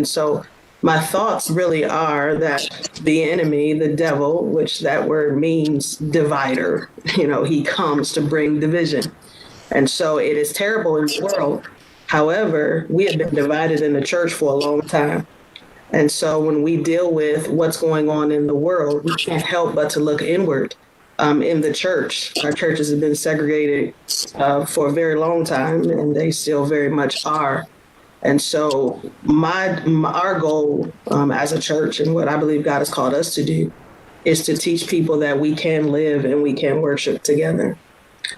So my thoughts really are that the enemy, the devil, which that word means divider, he comes to bring division. And so it is terrible in the world. However, we have been divided in the church for a long time. And so when we deal with what's going on in the world, we can't help but to look inward. In the church, our churches have been segregated for a very long time, and they still very much are. And so our goal as a church, and what I believe God has called us to do, is to teach people that we can live and we can worship together.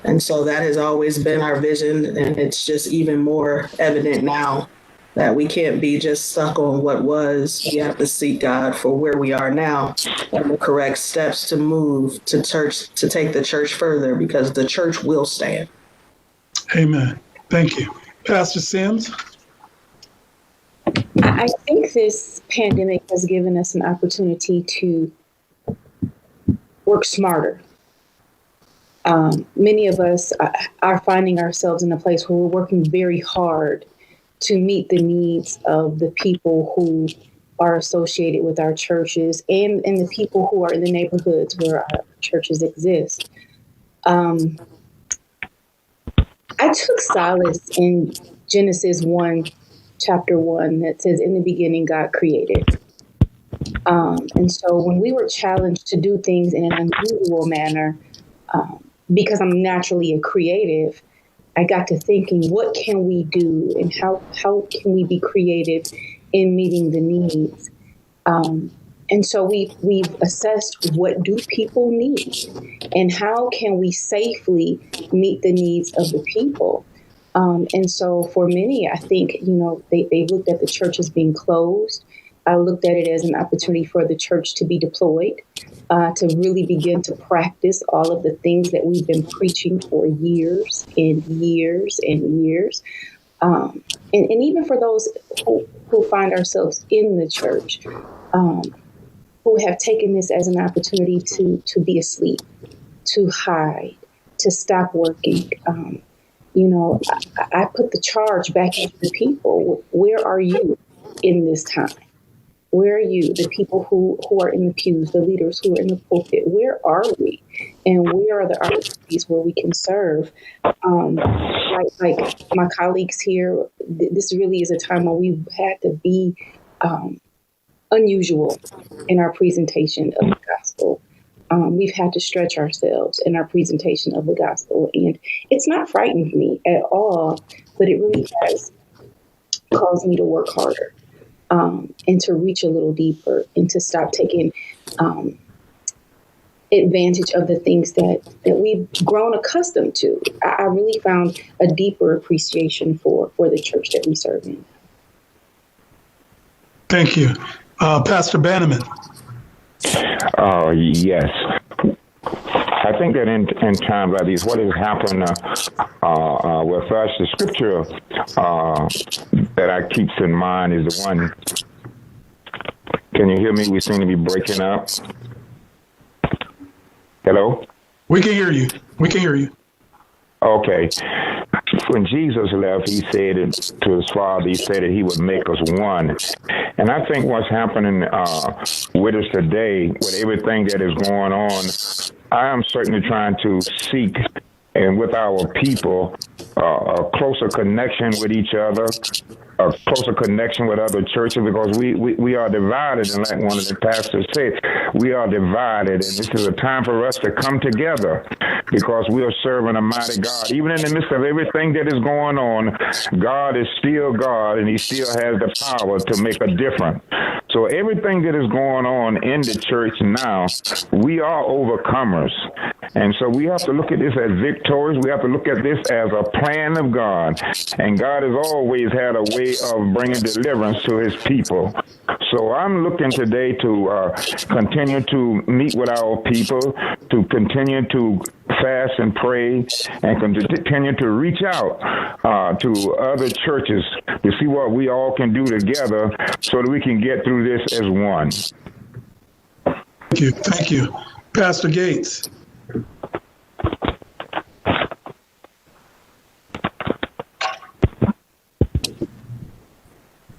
And so that has always been our vision, and it's just even more evident now that we can't be just stuck on what was. We have to seek God for where we are now and the correct steps to move to church, to take the church further, because the church will stand. Amen. Thank you. Pastor Sims? I think this pandemic has given us an opportunity to work smarter. Many of us are finding ourselves in a place where we're working very hard to meet the needs of the people who are associated with our churches and the people who are in the neighborhoods where our churches exist. I took solace in Genesis 1, chapter 1, that says, "In the beginning, God created." And so when we were challenged to do things in an unusual manner, because I'm naturally a creative, I got to thinking, what can we do and how can we be creative in meeting the needs? And so we've assessed, what do people need and how can we safely meet the needs of the people? And so for many, I think, they looked at the church as being closed. I looked at it as an opportunity for the church to be deployed, to really begin to practice all of the things that we've been preaching for years and years and years. And even for those who find ourselves in the church, who have taken this as an opportunity to be asleep, to hide, to stop working. I put the charge back into the people. Where are you in this time? Where are you, the people who are in the pews, the leaders who are in the pulpit? Where are we? And where are the opportunities where we can serve? Like my colleagues here, this really is a time where we've had to be unusual in our presentation of the gospel. We've had to stretch ourselves in our presentation of the gospel. And it's not frightened me at all, but it really has caused me to work harder. And to reach a little deeper and to stop taking advantage of the things that we've grown accustomed to. I really found a deeper appreciation for the church that we serve in. Thank you. Pastor Bannerman. Yes. I think that in times like these, what has happened with us, the scripture that I keeps in mind is the one. Can you hear me? We seem to be breaking up. Hello? We can hear you. We can hear you. Okay. When Jesus left, he said it to his Father, he said that he would make us one. And I think what's happening with us today, with everything that is going on, I am certainly trying to seek, and with our people, a closer connection with each other, a closer connection with other churches, because we are divided, and like one of the pastors said, we are divided, and this is a time for us to come together, because we are serving a mighty God. Even in the midst of everything that is going on, God is still God, and he still has the power to make a difference. So everything that is going on in the church now, we are overcomers. And so we have to look at this as victorious. We have to look at this as a plan of God. And God has always had a way of bringing deliverance to his people. So I'm looking today to continue to meet with our people, to continue to fast and pray, and continue to reach out to other churches to see what we all can do together so that we can get through this as one. Thank you. Thank you. Pastor Gates.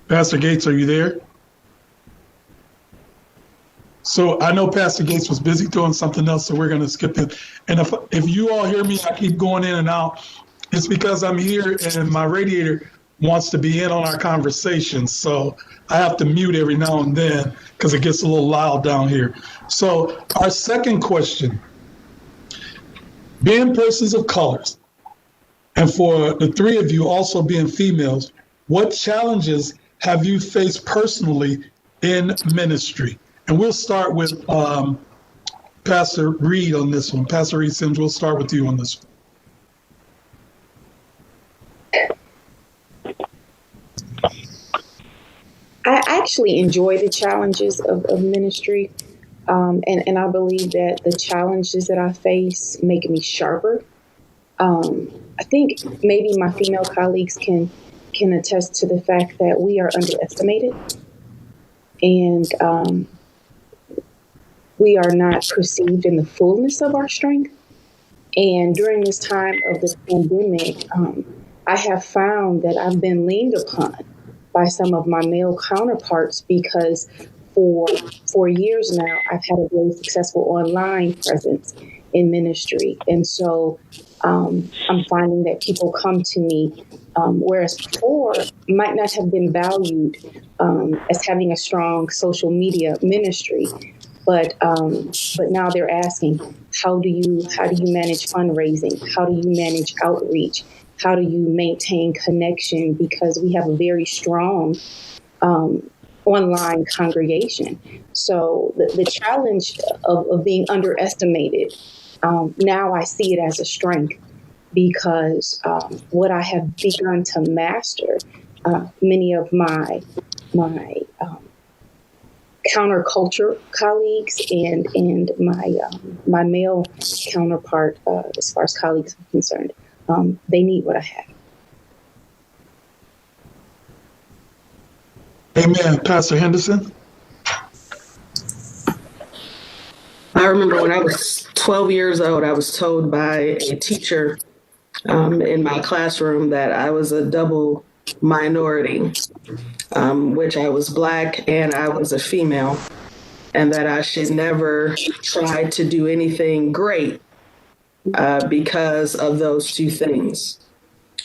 Pastor Gates, are you there? So I know Pastor Gates was busy doing something else, so we're going to skip it. And if you all hear me, I keep going in and out. It's because I'm here and my radiator wants to be in on our conversation. So I have to mute every now and then because it gets a little loud down here. So our second question, being persons of colors, and for the three of you also being females, what challenges have you faced personally in ministry? And we'll start with Pastor Reed on this one. Pastor Reed Sims, we'll start with you on this one. I actually enjoy the challenges of ministry. And I believe that the challenges that I face make me sharper. I think maybe my female colleagues can attest to the fact that we are underestimated. And we are not perceived in the fullness of our strength. And during this time of the pandemic, I have found that I've been leaned upon by some of my male counterparts because for years now, I've had a very successful online presence in ministry. And so I'm finding that people come to me, whereas before might not have been valued as having a strong social media ministry. But now they're asking, how do you manage fundraising? How do you manage outreach? How do you maintain connection? Because we have a very strong online congregation. So the challenge of being underestimated, now I see it as a strength because what I have begun to master, many of my counterculture colleagues and my male counterpart, as far as colleagues are concerned, they need what I have. Amen. Pastor Henderson? I remember when I was 12 years old, I was told by a teacher in my classroom that I was a double minority, which I was Black and I was a female, and that I should never try to do anything great because of those two things.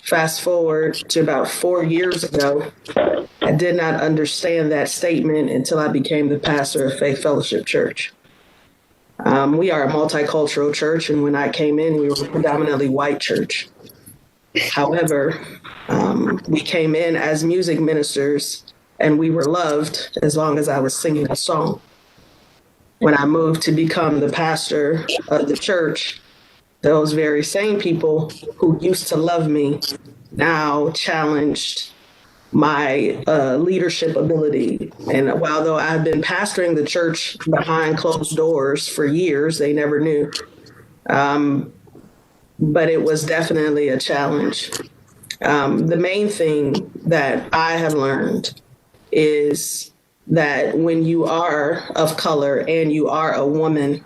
Fast forward to about 4 years ago, I did not understand that statement until I became the pastor of Faith Fellowship Church. We are a multicultural church, and when I came in, we were a predominantly white church. However, we came in as music ministers, and we were loved as long as I was singing a song. When I moved to become the pastor of the church, those very same people who used to love me now challenged my leadership ability. And although I've been pastoring the church behind closed doors for years, they never knew. But it was definitely a challenge. The main thing that I have learned is that when you are of color and you are a woman,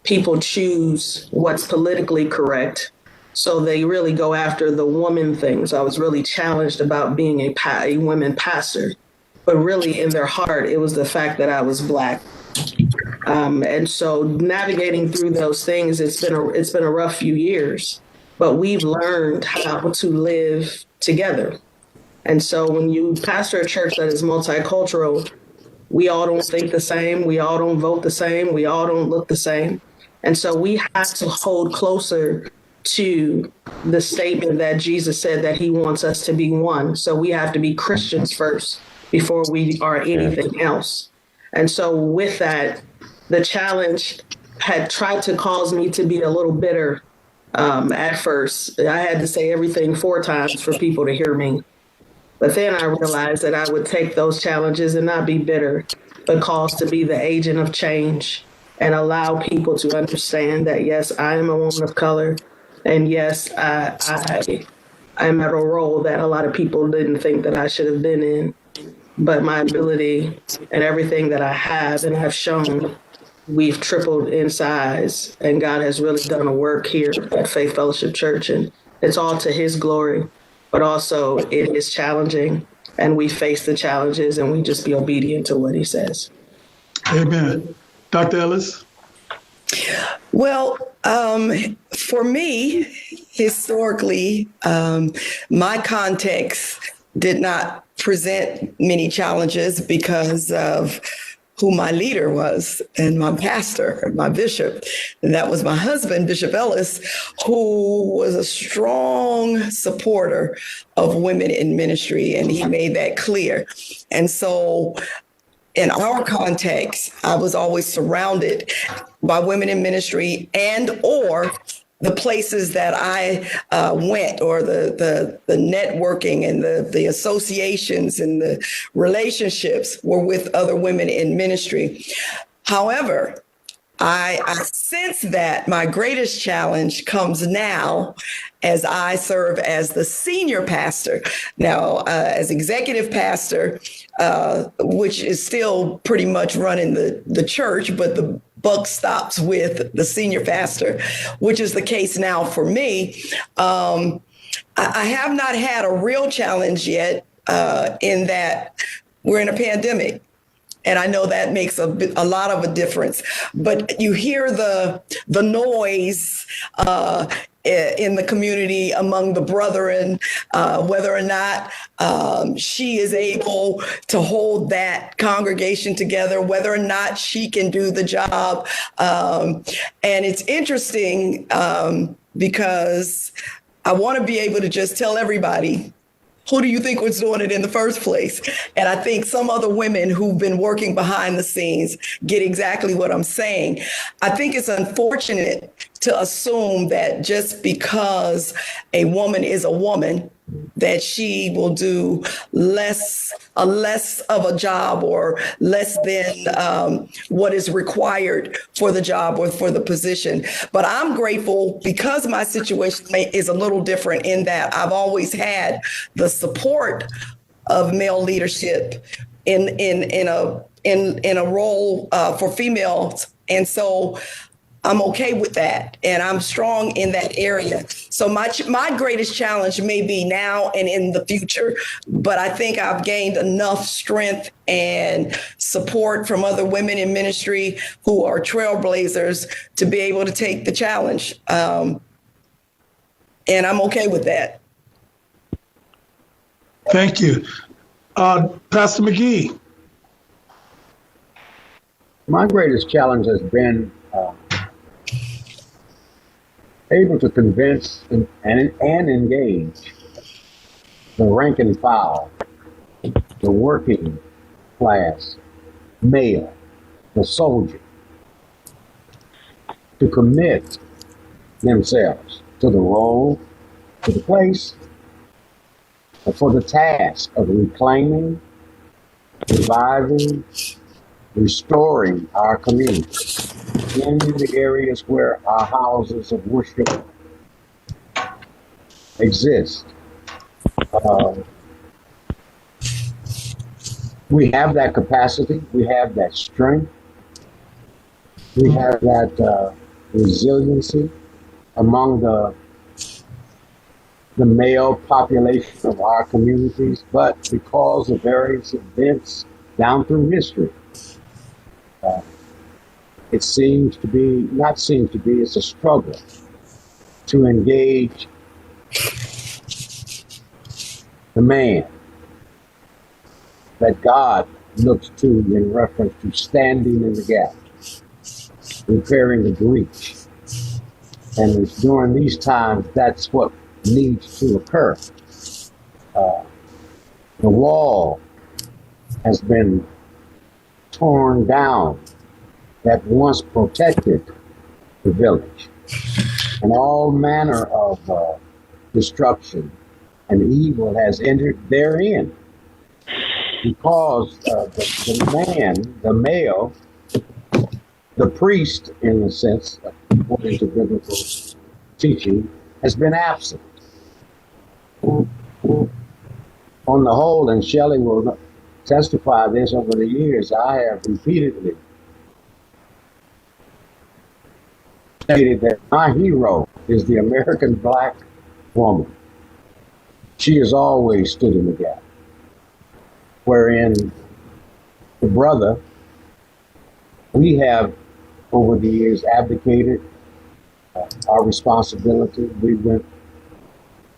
people choose what's politically correct. So they really go after the woman things. I was really challenged about being a women pastor, but really in their heart, it was the fact that I was Black. And so navigating through those things, it's been a rough few years, but we've learned how to live together. And so when you pastor a church that is multicultural, we all don't think the same. We all don't vote the same. We all don't look the same. And so we have to hold closer to the statement that Jesus said that he wants us to be one. So we have to be Christians first before we are anything else. And so with that, the challenge had tried to cause me to be a little bitter at first. I had to say everything 4 times for people to hear me. But then I realized that I would take those challenges and not be bitter, but cause to be the agent of change and allow people to understand that, yes, I am a woman of color. And yes, I'm at a role that a lot of people didn't think that I should have been in. But my ability and everything that I have and have shown, we've tripled in size. And God has really done a work here at Faith Fellowship Church. And it's all to his glory. But also it is challenging. and we face the challenges and we just be obedient to what he says. Amen. Dr. Ellis? Well, for me, historically, my context did not present many challenges because of who my leader was and my pastor, my bishop. And that was my husband, Bishop Ellis, who was a strong supporter of women in ministry. And he made that clear. And so in our context, I was always surrounded by women in ministry and or the places that I went, or the networking and the associations and the relationships were with other women in ministry. However, I sense that my greatest challenge comes now as I serve as the senior pastor. Now, as executive pastor, which is still pretty much running the church, but the buck stops with the senior pastor, which is the case now for me. I have not had a real challenge yet in that we're in a pandemic. And I know that makes a lot of a difference. But you hear the noise in the community among the brethren, whether or not she is able to hold that congregation together, whether or not she can do the job. And it's interesting because I want to be able to just tell everybody, who do you think was doing it in the first place? And I think some other women who've been working behind the scenes get exactly what I'm saying. I think it's unfortunate to assume that just because a woman is a woman, that she will do less of a job or less than what is required for the job or for the position. But I'm grateful because my situation is a little different in that I've always had the support of male leadership in a role for females, and so I'm okay with that, and I'm strong in that area. So my greatest challenge may be now and in the future, but I think I've gained enough strength and support from other women in ministry who are trailblazers to be able to take the challenge. And I'm okay with that. Thank you. Pastor McGee. My greatest challenge has been able to convince and engage the rank and file, the working class male, the soldier, to commit themselves to the role, to the place, for the task of reclaiming, reviving, restoring our community in the areas where our houses of worship exist. We have that capacity, we have that strength, we have that resiliency among the male population of our communities, but because of various events down through history, it's a struggle to engage the man that God looks to in reference to standing in the gap, repairing the breach. And it's during these times, that's what needs to occur. The wall has been torn down that once protected the village, and all manner of destruction and evil has entered therein because the male, the priest, in a sense, according to biblical teaching, has been absent. On the whole, and Shelley will testify this over the years, I have repeatedly stated that my hero is the American black woman. She has always stood in the gap. wherein the brother, we have over the years abdicated our responsibility. We went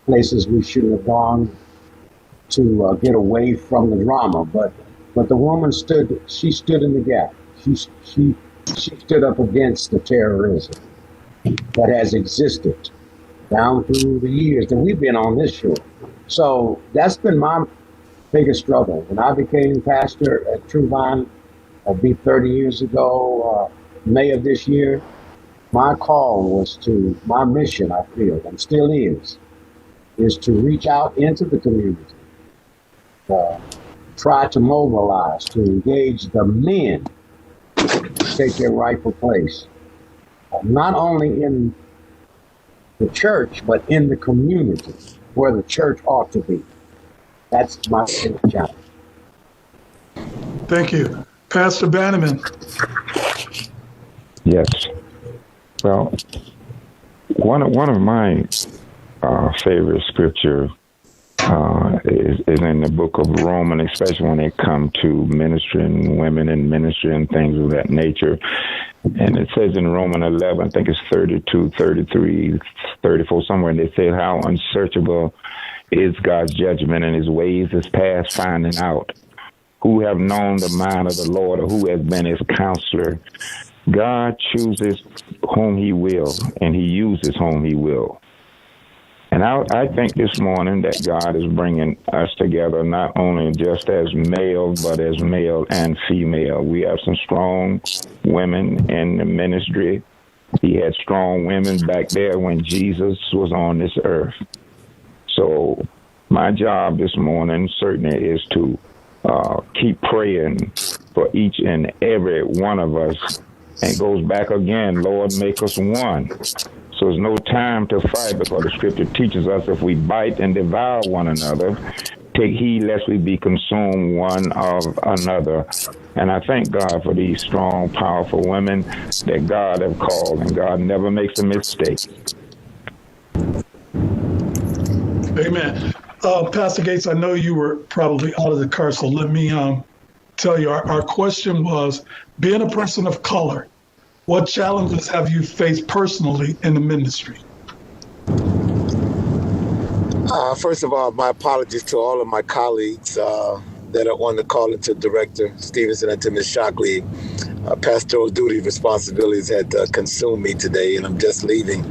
places we shouldn't have gone to get away from the drama, but the woman stood in the gap. She stood up against the terrorism that has existed down through the years that we've been on this shore. So that's been my biggest struggle. When I became pastor at True Vine, it'll be 30 years ago, May of this year, my mission, I feel, and still is to reach out into the community, try to mobilize, to engage the men to take their rightful place, not only in the church, but in the community where the church ought to be. That's my challenge. Thank you. Pastor Bannerman. Yes. Well, one of my favorite scripture is in the book of Romans, especially when it comes to ministering women and ministry and things of that nature. And it says in Romans 11, I think it's 32, 33, 34, somewhere, and they say how unsearchable is God's judgment, and his ways is past finding out. Who have known the mind of the Lord, or who has been his counselor? God chooses whom he will, and he uses whom he will. And I think this morning that God is bringing us together, not only just as male, but as male and female. We have some strong women in the ministry. He had strong women back there when Jesus was on this earth. So my job this morning certainly is to keep praying for each and every one of us. And it goes back again, Lord, make us one. So there's no time to fight, because the scripture teaches us if we bite and devour one another, take heed lest we be consumed one of another. And I thank God for these strong, powerful women that God have called, and God never makes a mistake. Amen. Pastor Gates, I know you were probably out of the car, so let me tell you, our question was, being a person of color, what challenges have you faced personally in the ministry? First of all, my apologies to all of my colleagues that are on the call, and to Director Stevenson and to Ms. Shockley. Pastoral duty responsibilities had consumed me today, and I'm just leaving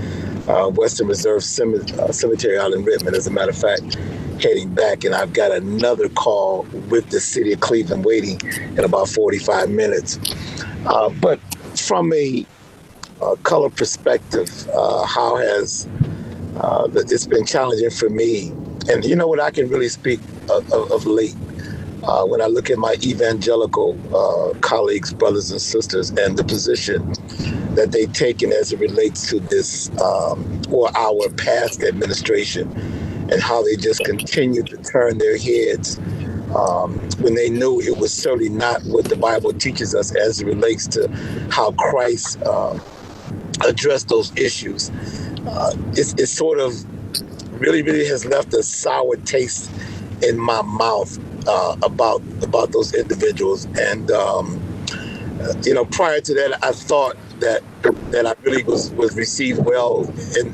Western Reserve Cemetery out in Redmond, as a matter of fact, heading back, and I've got another call with the city of Cleveland waiting in about 45 minutes. But from a color perspective, how has it's been challenging for me? And you know what, I can really speak of late. When I look at my evangelical colleagues, brothers and sisters, and the position that they've taken as it relates to this or our past administration, and how they just continue to turn their heads when they knew it was certainly not what the Bible teaches us as it relates to how Christ addressed those issues. It's sort of really has left a sour taste in my mouth about those individuals. And prior to that, I thought that I really was received well in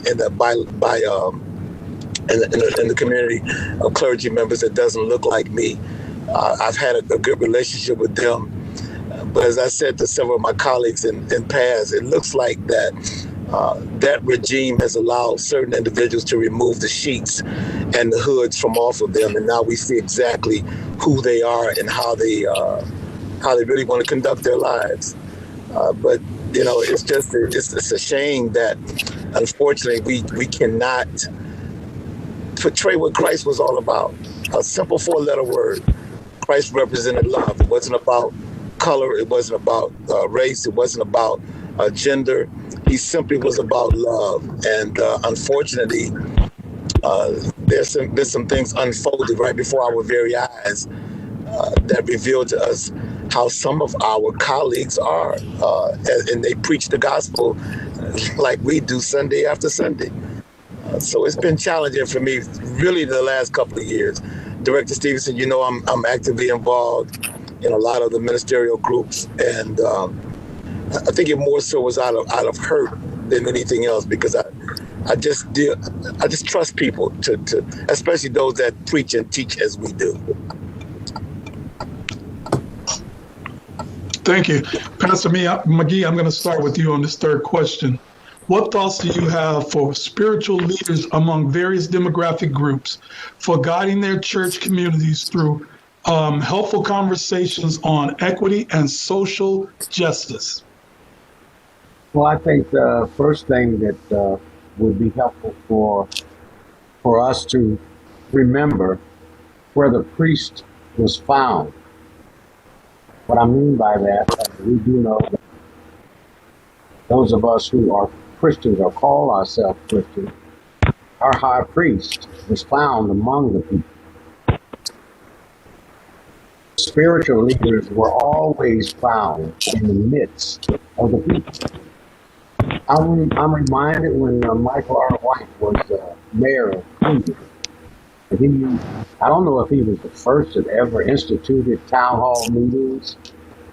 the community of clergy members that doesn't look like me. I've had a good relationship with them. But as I said to several of my colleagues in past, it looks like that regime has allowed certain individuals to remove the sheets and the hoods from off of them. And now we see exactly who they are and how they really want to conduct their lives. But it's a shame that unfortunately we cannot portray what Christ was all about. A simple 4-letter word. Christ represented love. It wasn't about color. It wasn't about race. It wasn't about gender. He simply was about love. And unfortunately, there's some things unfolded right before our very eyes that revealed to us how some of our colleagues are, and they preach the gospel like we do Sunday after Sunday. So it's been challenging for me really the last couple of years. Director Stevenson, you know, I'm actively involved in a lot of the ministerial groups, and I think it more so was out of hurt than anything else, because I just trust people to especially those that preach and teach as we do. Thank you. Pastor McGee, I'm going to start with you on this third question. What thoughts do you have for spiritual leaders among various demographic groups for guiding their church communities through helpful conversations on equity and social justice? Well, I think the first thing that would be helpful for us to remember where the priest was found. What I mean by that, we do know that those of us who are Christians or call ourselves Christians, our high priest was found among the people. Spiritual leaders were always found in the midst of the people. I'm reminded when Michael R. White was mayor of Cleveland. I don't know if he was the first that ever instituted town hall meetings,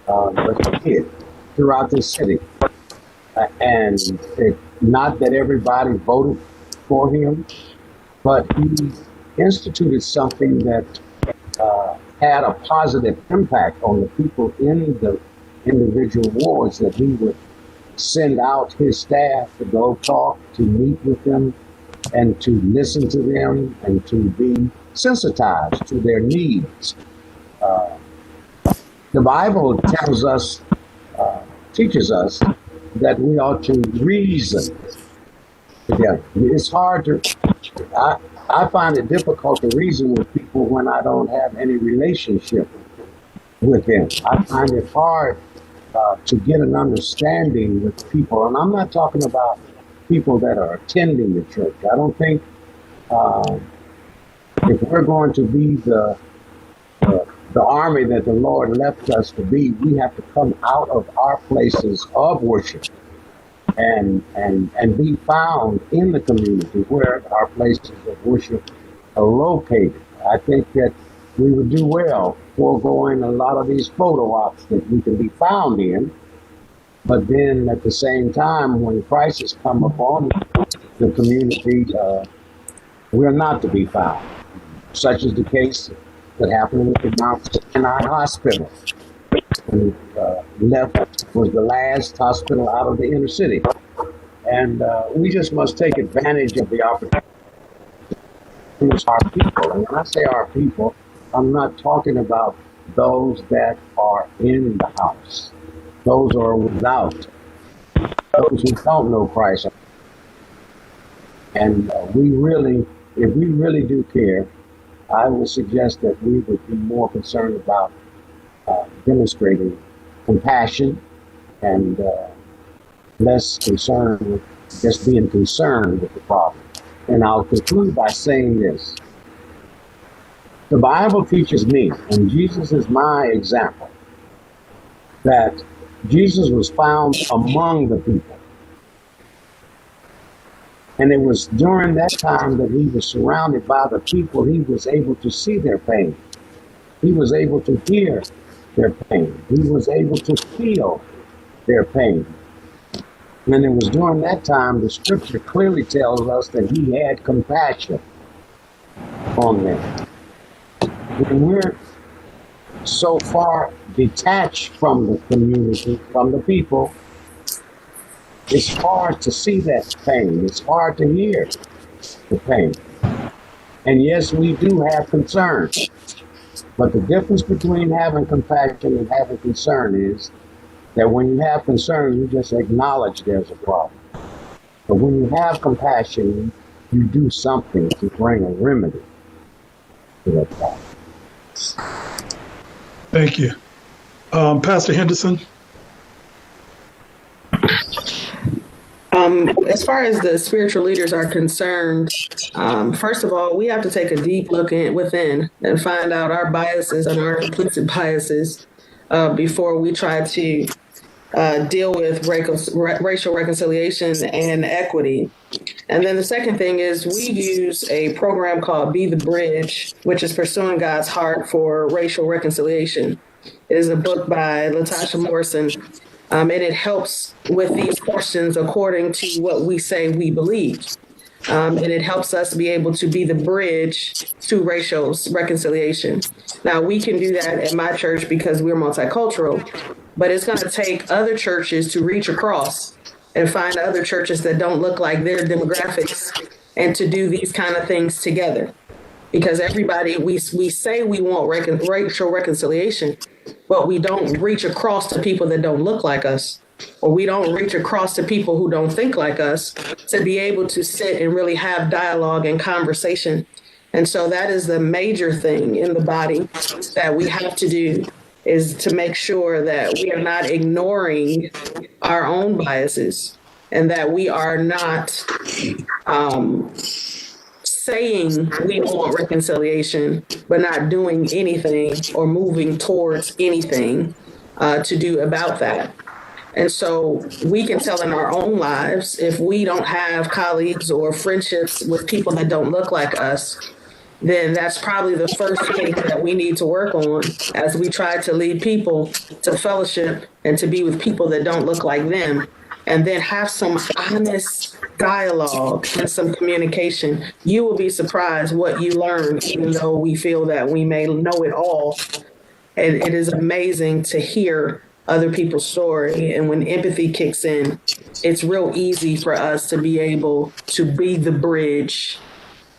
but he did throughout the city. And not that everybody voted for him, but he instituted something that had a positive impact on the people in the individual wards, that he would send out his staff to go talk, to meet with them, and to listen to them, and to be sensitized to their needs. The Bible tells us, teaches us that we ought to reason together. It's hard to, I find it difficult to reason with people when I don't have any relationship with them. I find it hard to get an understanding with people. And I'm not talking about people that are attending the church. I don't think if we're going to be the army that the Lord left us to be, we have to come out of our places of worship and be found in the community where our places of worship are located. I think that we would do well foregoing a lot of these photo ops that we can be found in, but then at the same time, when crisis come upon the community, we're not to be found. Such is the case that happened with the Mount Sinai Hospital. And, left was the last hospital out of the inner city. And we just must take advantage of the opportunity. It's our people. And when I say our people, I'm not talking about those that are in the house. Those are without. Those who don't know Christ. And if we really do care, I would suggest that we would be more concerned about demonstrating compassion and less concerned with just being concerned with the problem. And I'll conclude by saying this. The Bible teaches me, and Jesus is my example, that Jesus was found among the people. And it was during that time that he was surrounded by the people, he was able to see their pain. He was able to hear their pain. He was able to feel their pain. And it was during that time the scripture clearly tells us that he had compassion on them. When we're so far detached from the community, from the people, it's hard to see that pain. It's hard to hear the pain. And yes, we do have concern. But the difference between having compassion and having concern is that when you have concern, you just acknowledge there's a problem. But when you have compassion, you do something to bring a remedy to that problem. Thank you. Pastor Henderson? As far as the spiritual leaders are concerned, first of all, we have to take a deep look within and find out our biases and our implicit biases before we try to deal with racial reconciliation and equity. And then the second thing is we use a program called Be the Bridge, which is pursuing God's heart for racial reconciliation. It is a book by Latasha Morrison, and it helps with these questions according to what we say we believe. And it helps us be able to be the bridge to racial reconciliation. Now, we can do that at my church because we're multicultural, but it's going to take other churches to reach across and find other churches that don't look like their demographics and to do these kind of things together. Because everybody, we say we want racial reconciliation, but we don't reach across to people that don't look like us, or we don't reach across to people who don't think like us to be able to sit and really have dialogue and conversation. And so that is the major thing in the body that we have to do, is to make sure that we are not ignoring our own biases and that we are not saying we want reconciliation, but not doing anything or moving towards anything to do about that. And so we can tell in our own lives, if we don't have colleagues or friendships with people that don't look like us, then that's probably the first thing that we need to work on as we try to lead people to fellowship and to be with people that don't look like them, and then have some honest dialogue and some communication. You will be surprised what you learn, even though we feel that we may know it all. And it is amazing to hear other people's story. And when empathy kicks in, it's real easy for us to be able to be the bridge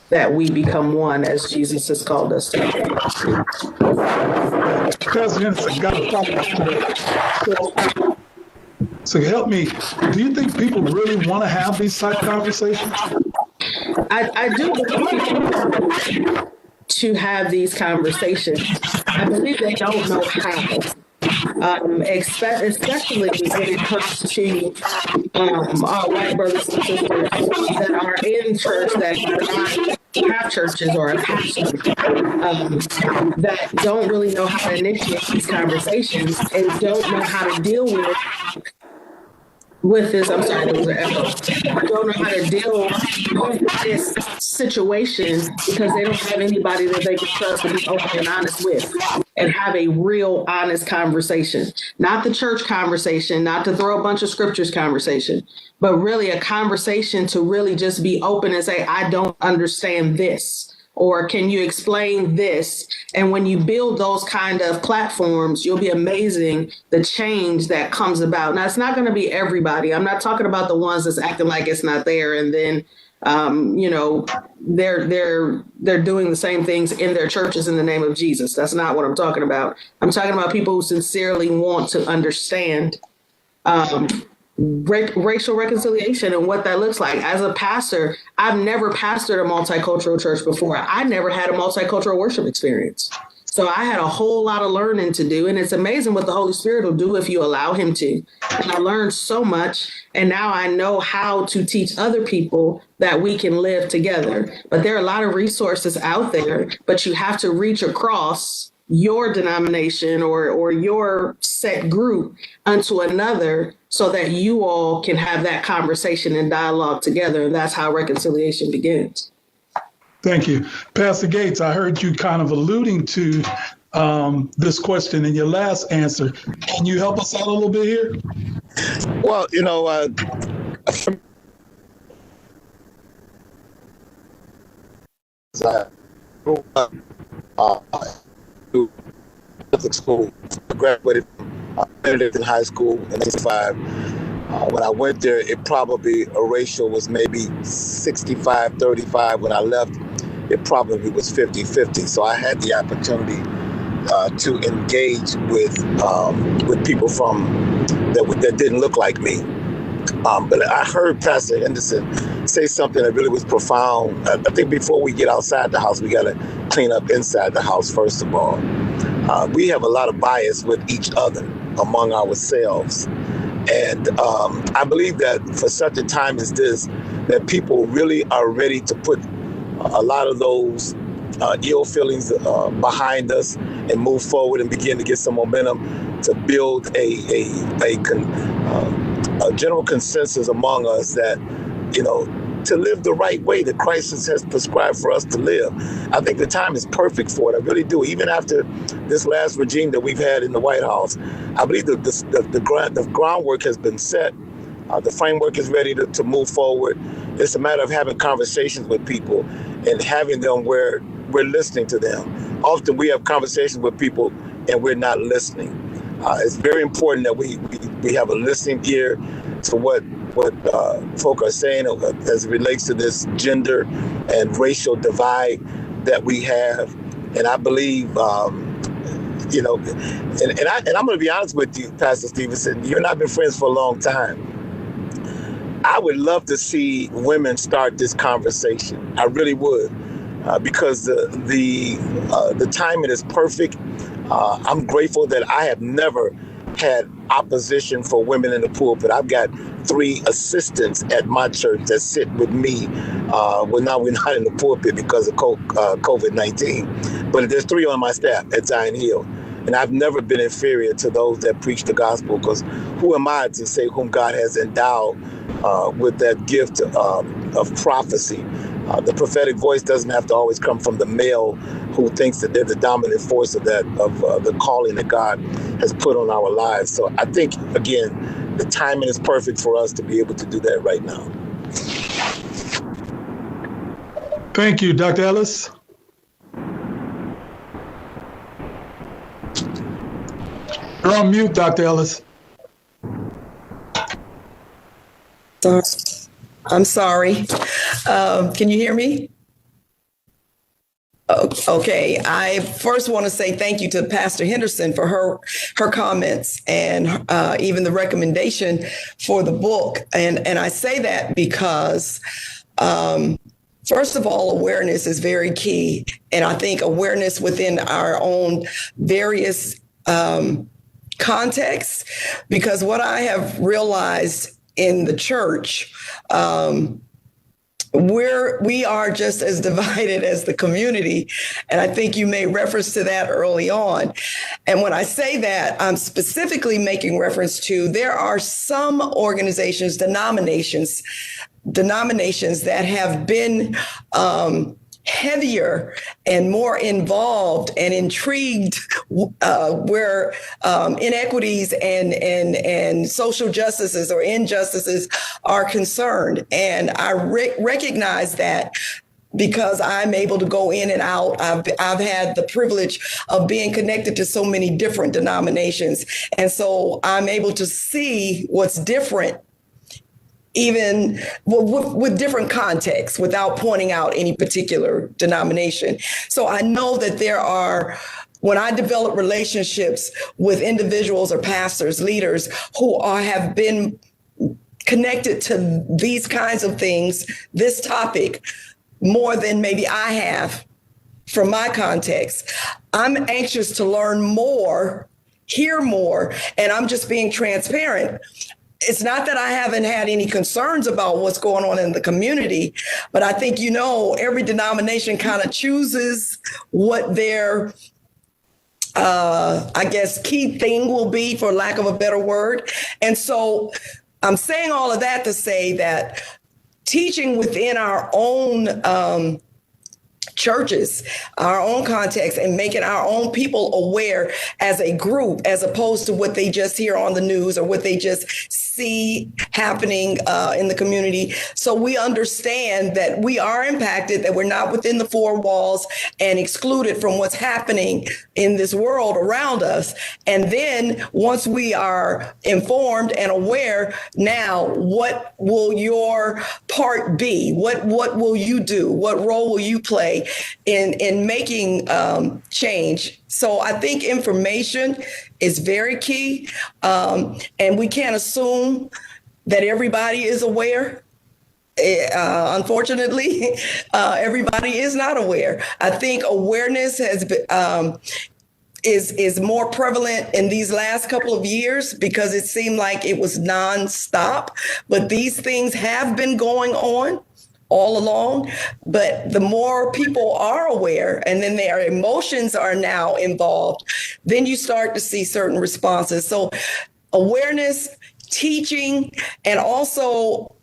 that we become one, as Jesus has called us to. President, so help me. Do you think people really want to have these type of conversations? I do believe to have these conversations. I believe they don't know how. Especially when it comes to our white brothers and sisters that are in church that do not have churches or a pastor, that don't really know how to initiate these conversations and don't know how to deal with this. I'm sorry, there was an echo. I don't know how to deal with this situation because they don't have anybody that they can trust to be open and honest with and have a real honest conversation. Not the church conversation, not to throw a bunch of scriptures conversation, but really a conversation to really just be open and say, I don't understand this. Or can you explain this? And when you build those kind of platforms, you'll be amazing the change that comes about. Now, it's not going to be everybody. I'm not talking about the ones that's acting like it's not there. And then, they're doing the same things in their churches in the name of Jesus. That's not what I'm talking about. I'm talking about people who sincerely want to understand racial reconciliation and what that looks like. As a pastor, I've never pastored a multicultural church before. I never had a multicultural worship experience. So I had a whole lot of learning to do. And it's amazing what the Holy Spirit will do if you allow him to. And I learned so much. And now I know how to teach other people that we can live together. But there are a lot of resources out there, but you have to reach across your denomination or your set group unto another so that you all can have that conversation and dialogue together. And that's how reconciliation begins. Thank you. Pastor Gates, I heard you kind of alluding to this question in your last answer. Can you help us out a little bit here? Well, Catholic school. I graduated from Benedictine High School in 1995. When I went there, a ratio was maybe 65-35. When I left, it probably was 50-50. So I had the opportunity to engage with people that didn't look like me. But I heard Pastor Henderson say something that really was profound. I think before we get outside the house, we got to clean up inside the house, first of all. We have a lot of bias with each other among ourselves. And I believe that for such a time as this, that people really are ready to put a lot of those ill feelings behind us and move forward and begin to get some momentum. to build a general consensus among us that, to live the right way that Christ has prescribed for us to live. I think the time is perfect for it. I really do. Even after this last regime that we've had in the White House, I believe that the groundwork has been set. The framework is ready to move forward. It's a matter of having conversations with people and having them where we're listening to them. Often we have conversations with people and we're not listening. It's very important that we have a listening ear to what folk are saying as it relates to this gender and racial divide that we have. And I believe, and I'm going to be honest with you, Pastor Stevenson, you and I have been friends for a long time. I would love to see women start this conversation. I really would, because the timing is perfect. I'm grateful that I have never had opposition for women in the pulpit. I've got 3 assistants at my church that sit with me. Well, now we're not in the pulpit because of COVID-19, but there's 3 on my staff at Zion Hill. And I've never been inferior to those that preach the gospel, because who am I to say whom God has endowed with that gift of prophecy? The prophetic voice doesn't have to always come from the male who thinks that they're the dominant force of the calling that God has put on our lives. So I think, again, the timing is perfect for us to be able to do that right now. Thank you, Dr. Ellis. You're on mute, Dr. Ellis. I'm sorry. Can you hear me? Okay. I first want to say thank you to Pastor Henderson for her comments and even the recommendation for the book. And I say that because, first of all, awareness is very key. And I think awareness within our own various contexts, because what I have realized in the church, we are just as divided as the community. And I think you made reference to that early on. And when I say that, I'm specifically making reference to there are some organizations, denominations that have been heavier and more involved and intrigued where inequities and social justices or injustices are concerned. And I recognize that because I'm able to go in and out. I've had the privilege of being connected to so many different denominations. And so I'm able to see what's different, even with different contexts, without pointing out any particular denomination. So I know that when I develop relationships with individuals or pastors, leaders who have been connected to these kinds of things, this topic, more than maybe I have from my context, I'm anxious to learn more, hear more, and I'm just being transparent. It's not that I haven't had any concerns about what's going on in the community, but I think, every denomination kind of chooses what their, key thing will be, for lack of a better word. And so I'm saying all of that to say that teaching within our own churches, our own context, and making our own people aware as a group, as opposed to what they just hear on the news or what they just see happening in the community. So we understand that we are impacted, that we're not within the 4 walls and excluded from what's happening in this world around us. And then once we are informed and aware, now what will your part be? What will you do? What role will you play in making change? So I think information is very key, and we can't assume that everybody is aware. Unfortunately, everybody is not aware. I think awareness has been, is more prevalent in these last couple of years because it seemed like it was nonstop. But these things have been going on all along, but the more people are aware and then their emotions are now involved, then you start to see certain responses. So awareness, teaching, and also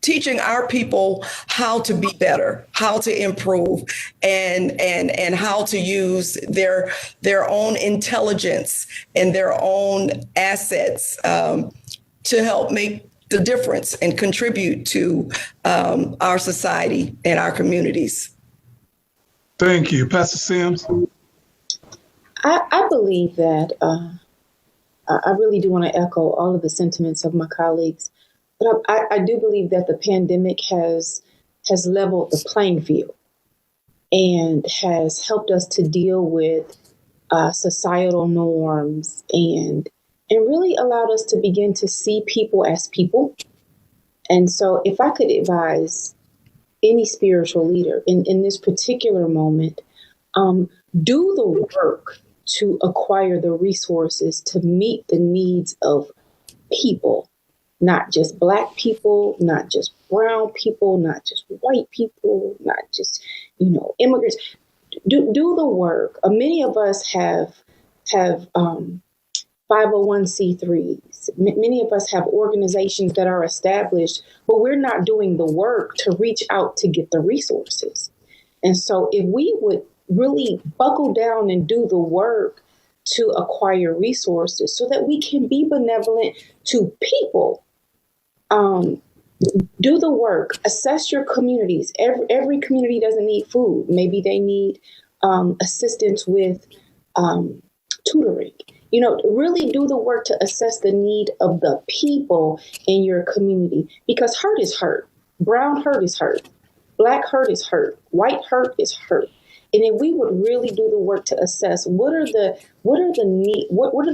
teaching our people how to be better, how to improve, and how to use their own intelligence and their own assets to help make the difference and contribute to our society and our communities. Thank you. Pastor Sims? I believe that I really do want to echo all of the sentiments of my colleagues, but I do believe that the pandemic has leveled the playing field and has helped us to deal with societal norms and really allowed us to begin to see people as people. And so if I could advise any spiritual leader in this particular moment, do the work to acquire the resources to meet the needs of people, not just Black people, not just brown people, not just white people, not just, immigrants. Do the work. Many of us have 501c3s. Many of us have organizations that are established, but we're not doing the work to reach out to get the resources. And so if we would really buckle down and do the work to acquire resources so that we can be benevolent to people, do the work, assess your communities. Every community doesn't need food. Maybe they need assistance with tutoring. Really do the work to assess the need of the people in your community, because hurt is hurt. Brown hurt is hurt. Black hurt is hurt. White hurt is hurt. And if we would really do the work to assess what are the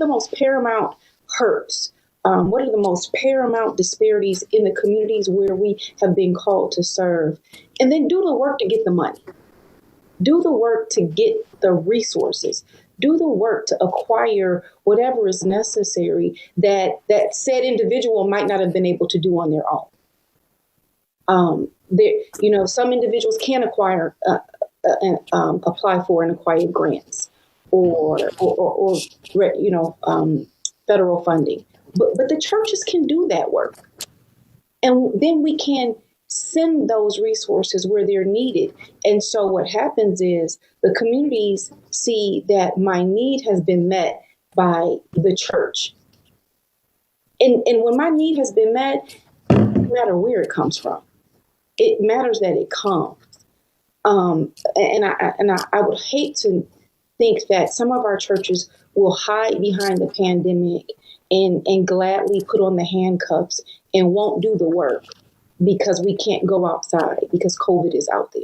most paramount hurts, what are the most paramount disparities in the communities where we have been called to serve, and then do the work to get the money. Do the work to get the resources. Do the work to acquire whatever is necessary that said individual might not have been able to do on their own. Some individuals can acquire, apply for and acquire grants or federal funding, but the churches can do that work, and then we can send those resources where they're needed. And so what happens is the communities see that my need has been met by the church. And when my need has been met, no matter where it comes from, it matters that it comes. And I would hate to think that some of our churches will hide behind the pandemic and gladly put on the handcuffs and won't do the work because we can't go outside because COVID is out there.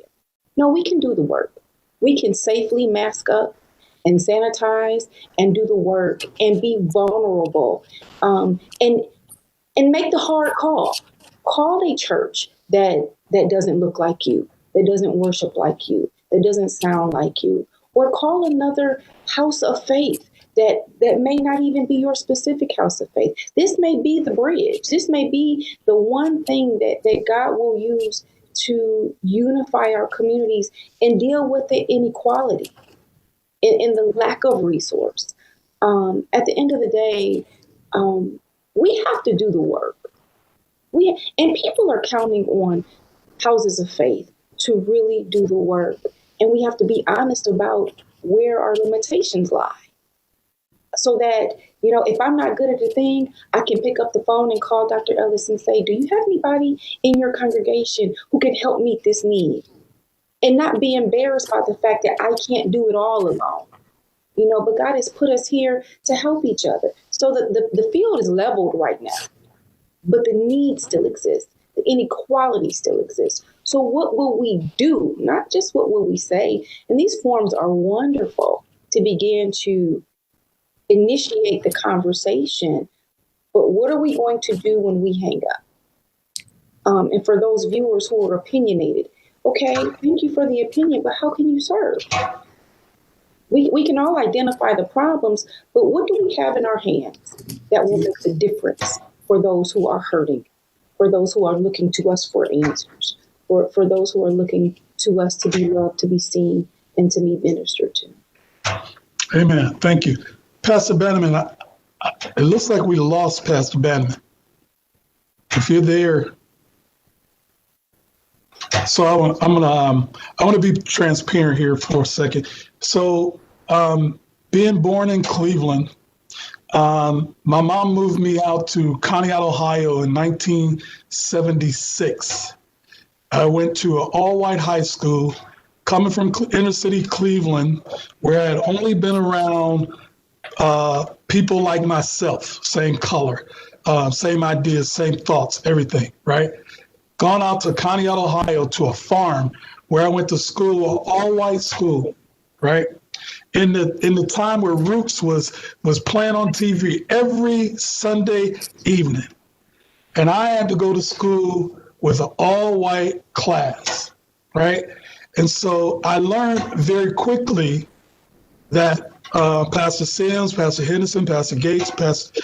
No, we can do the work. We can safely mask up and sanitize and do the work and be vulnerable, and make the hard call. Call a church that doesn't look like you, that doesn't worship like you, that doesn't sound like you, or call another house of faith that may not even be your specific house of faith. This may be the bridge. This may be the one thing that God will use to unify our communities and deal with the inequality and the lack of resource. At the end of the day, we have to do the work. And people are counting on houses of faith to really do the work. And we have to be honest about where our limitations lie. So that, if I'm not good at a thing, I can pick up the phone and call Dr. Ellis and say, do you have anybody in your congregation who can help meet this need? And not be embarrassed by the fact that I can't do it all alone. But God has put us here to help each other. So that the field is leveled right now, but the need still exists. The inequality still exists. So what will we do? Not just what will we say? And these forums are wonderful to begin to initiate the conversation, but what are we going to do when we hang up? And for those viewers who are opinionated, okay, thank you for the opinion, but how can you serve? We can all identify the problems, but what do we have in our hands that will make the difference for those who are hurting, for those who are looking to us for answers? for those who are looking to us to be loved, to be seen, and to be ministered to. Amen. Thank you. Pastor Bannerman, it looks like we lost Pastor Bannerman. If you're there. So I want to be transparent here for a second. So being born in Cleveland, my mom moved me out to Conneaut, Ohio in 1976. I went to an all-white high school, coming from inner city Cleveland, where I had only been around people like myself, same color, same ideas, same thoughts, everything, right? Gone out to Conneaut, Ohio, to a farm where I went to school, an all-white school, right? In the time where Roots was playing on TV every Sunday evening, and I had to go to school with an all-white class, right? And so I learned very quickly that Pastor Sims, Pastor Henderson, Pastor Gates, Pastor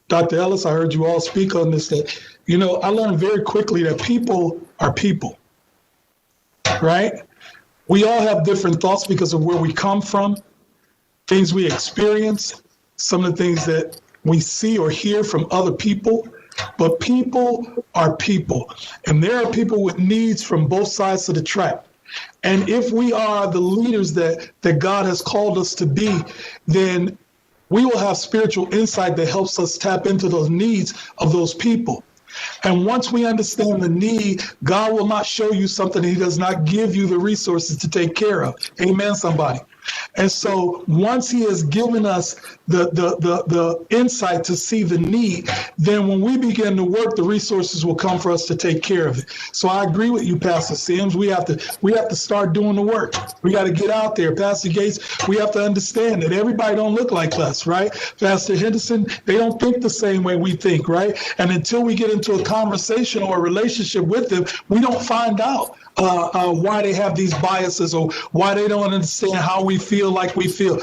Dr. Ellis, I heard you all speak on this, that, you know, I learned very quickly that people are people, right? We all have different thoughts because of where we come from, things we experience, some of the things that we see or hear from other people, but people are people. And there are people with needs from both sides of the track. And if we are the leaders that God has called us to be, then we will have spiritual insight that helps us tap into those needs of those people. And once we understand the need, God will not show you something He does not give you the resources to take care of. Amen, somebody. And so once He has given us the insight to see the need, then when we begin to work, the resources will come for us to take care of it. So I agree with you, Pastor Sims. We have to start doing the work. We got to get out there. Pastor Gates, we have to understand that everybody don't look like us, right? Pastor Henderson, they don't think the same way we think, right? And until we get into a conversation or a relationship with them, we don't find out why they have these biases or why they don't understand how we feel like we feel.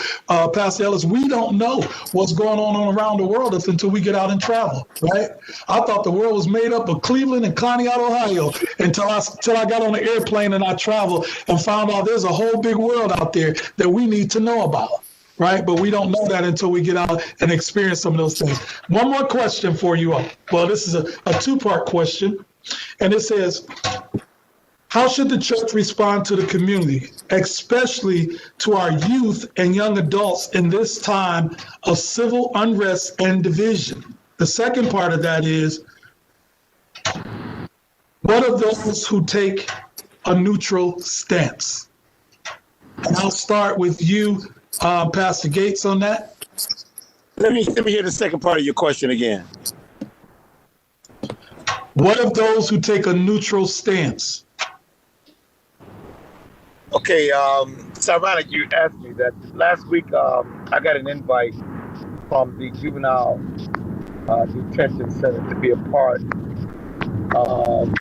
Pastor Ellis, we don't know what's going on around the world until we get out and travel, right? I thought the world was made up of Cleveland and Conneaut, Ohio, until I got on an airplane and I traveled and found out there's a whole big world out there that we need to know about, right? But we don't know that until we get out and experience some of those things. One more question for you all. Well, this is a two-part question, and it says, how should the church respond to the community, especially to our youth and young adults in this time of civil unrest and division? The second part of that is, what of those who take a neutral stance? And I'll start with you, Pastor Gates, on that. Let me hear the second part of your question again. What of those who take a neutral stance? Okay, it's ironic you asked me that. Last week, I got an invite from the juvenile detention center to be a part of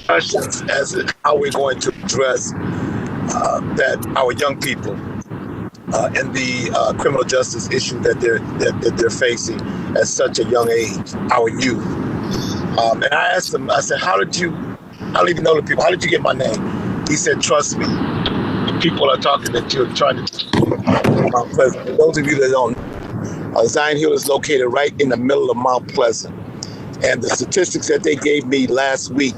as how we're going to address that our young people and the criminal justice issue that they're facing at such a young age, our youth. And I asked him, I said, I don't even know the people. How did you get my name? He said, trust me. People are talking that you're trying to Mount Pleasant. For those of you that don't know, Zion Hill is located right in the middle of Mount Pleasant. And the statistics that they gave me last week,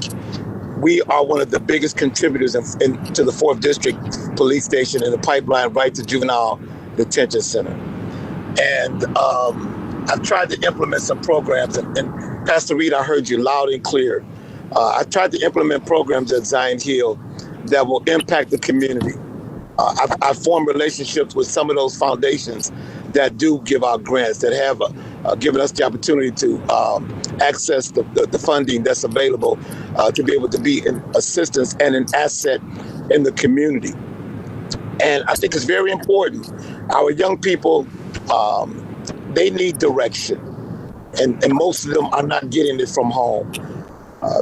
we are one of the biggest contributors to the 4th District Police Station in the pipeline right to Juvenile Detention Center. And I've tried to implement some programs. And Pastor Reed, I heard you loud and clear. I tried to implement programs at Zion Hill that will impact the community. I've formed relationships with some of those foundations that do give out grants, that have given us the opportunity to access the funding that's available to be able to be an assistance and an asset in the community. And I think it's very important. Our young people, they need direction, and most of them are not getting it from home.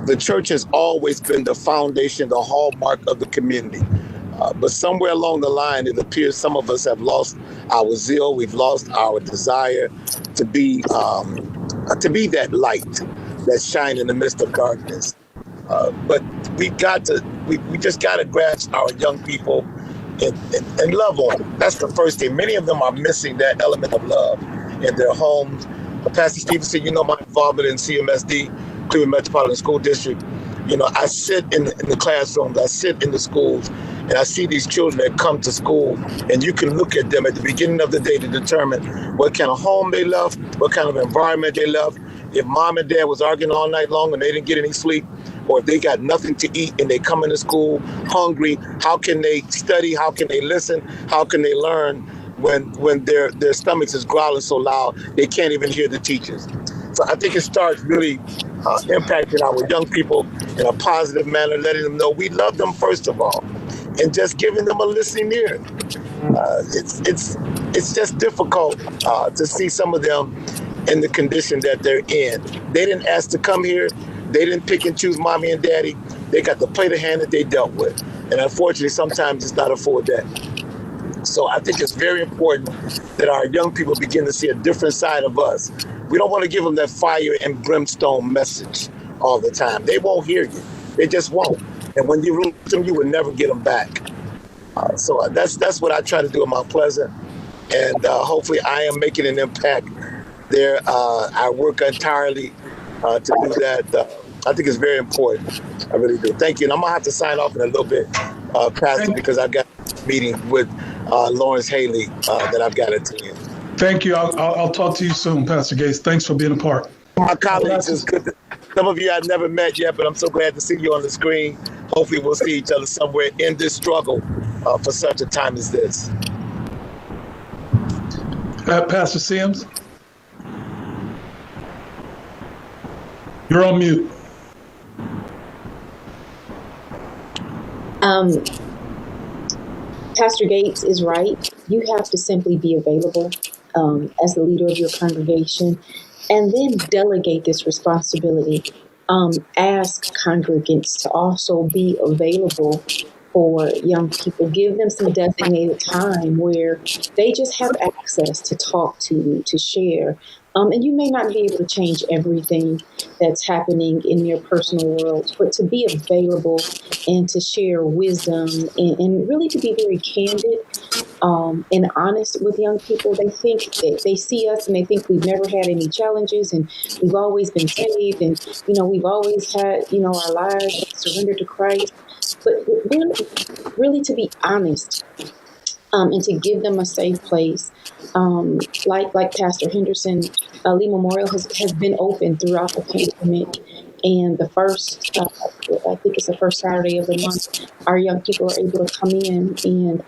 The church has always been the foundation, the hallmark of the community. But somewhere along the line, it appears some of us have lost our zeal. We've lost our desire to be that light that shines in the midst of darkness. But we just got to grasp our young people and love on them. That's the first thing. Many of them are missing that element of love in their homes. Pastor Stevenson, my involvement in CMSD, Cleveland Metropolitan School District. I sit in the classrooms, I sit in the schools, and I see these children that come to school, and you can look at them at the beginning of the day to determine what kind of home they left, what kind of environment they left. If mom and dad was arguing all night long and they didn't get any sleep, or if they got nothing to eat and they come into school hungry, how can they study? How can they listen? How can they learn when their stomachs is growling so loud they can't even hear the teachers? So I think it starts really impacting our young people in a positive manner, letting them know we love them first of all, and just giving them a listening ear. It's just difficult to see some of them in the condition that they're in. They didn't ask to come here. They didn't pick and choose mommy and daddy. They got the play the hand that they dealt with. And unfortunately, sometimes it's not a full day. So I think it's very important that our young people begin to see a different side of us. We don't want to give them that fire and brimstone message all the time. They won't hear you. They just won't. And when you lose them, you will never get them back. So that's what I try to do in Mount Pleasant. And hopefully I am making an impact there. I work entirely to do that. I think it's very important. I really do. Thank you. And I'm going to have to sign off in a little bit, Pastor, because I've got a meeting with Lawrence Haley that I've got to attend. Thank you. I'll talk to you soon, Pastor Gates. Thanks for being a part. My colleagues, is good. Some of you I've never met yet, but I'm so glad to see you on the screen. Hopefully we'll see each other somewhere in this struggle for such a time as this. Pastor Sims, you're on mute. Pastor Gates is right. You have to simply be available as the leader of your congregation, and then delegate this responsibility. Ask congregants to also be available for young people. Give them some designated time where they just have access to talk to you, to share. And you may not be able to change everything that's happening in your personal world, but to be available and to share wisdom and really to be very candid and honest with young people. They think that they see us and they think we've never had any challenges and we've always been saved and, we've always had, our lives surrendered to Christ. But really to be honest and to give them a safe place. Like Pastor Henderson, Lee Memorial has been open throughout the pandemic. And the first, I think it's the first Saturday of the month, our young people are able to come in and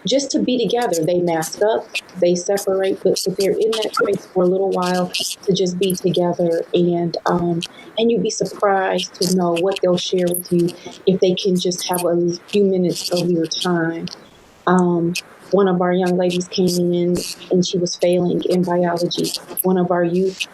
just to be together. They mask up, they separate, but they're in that space for a little while to just be together. And you'd be surprised to know what they'll share with you if they can just have a few minutes of your time. One of our young ladies came in and she was failing in biology. One of our youth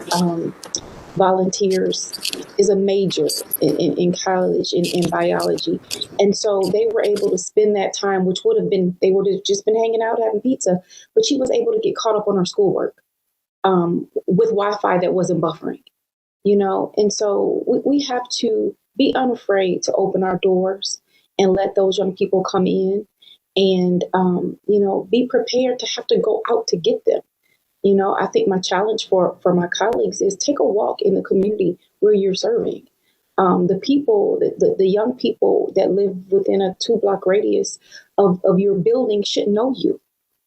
volunteers is a major in college in biology. And so they were able to spend that time, which they would have just been hanging out having pizza, but she was able to get caught up on her schoolwork with Wi-Fi that wasn't buffering, And so we have to be unafraid to open our doors and let those young people come in and, be prepared to have to go out to get them. I think my challenge for my colleagues is take a walk in the community where you're serving. The people, the young people that live within a 2-block radius of your building should know you.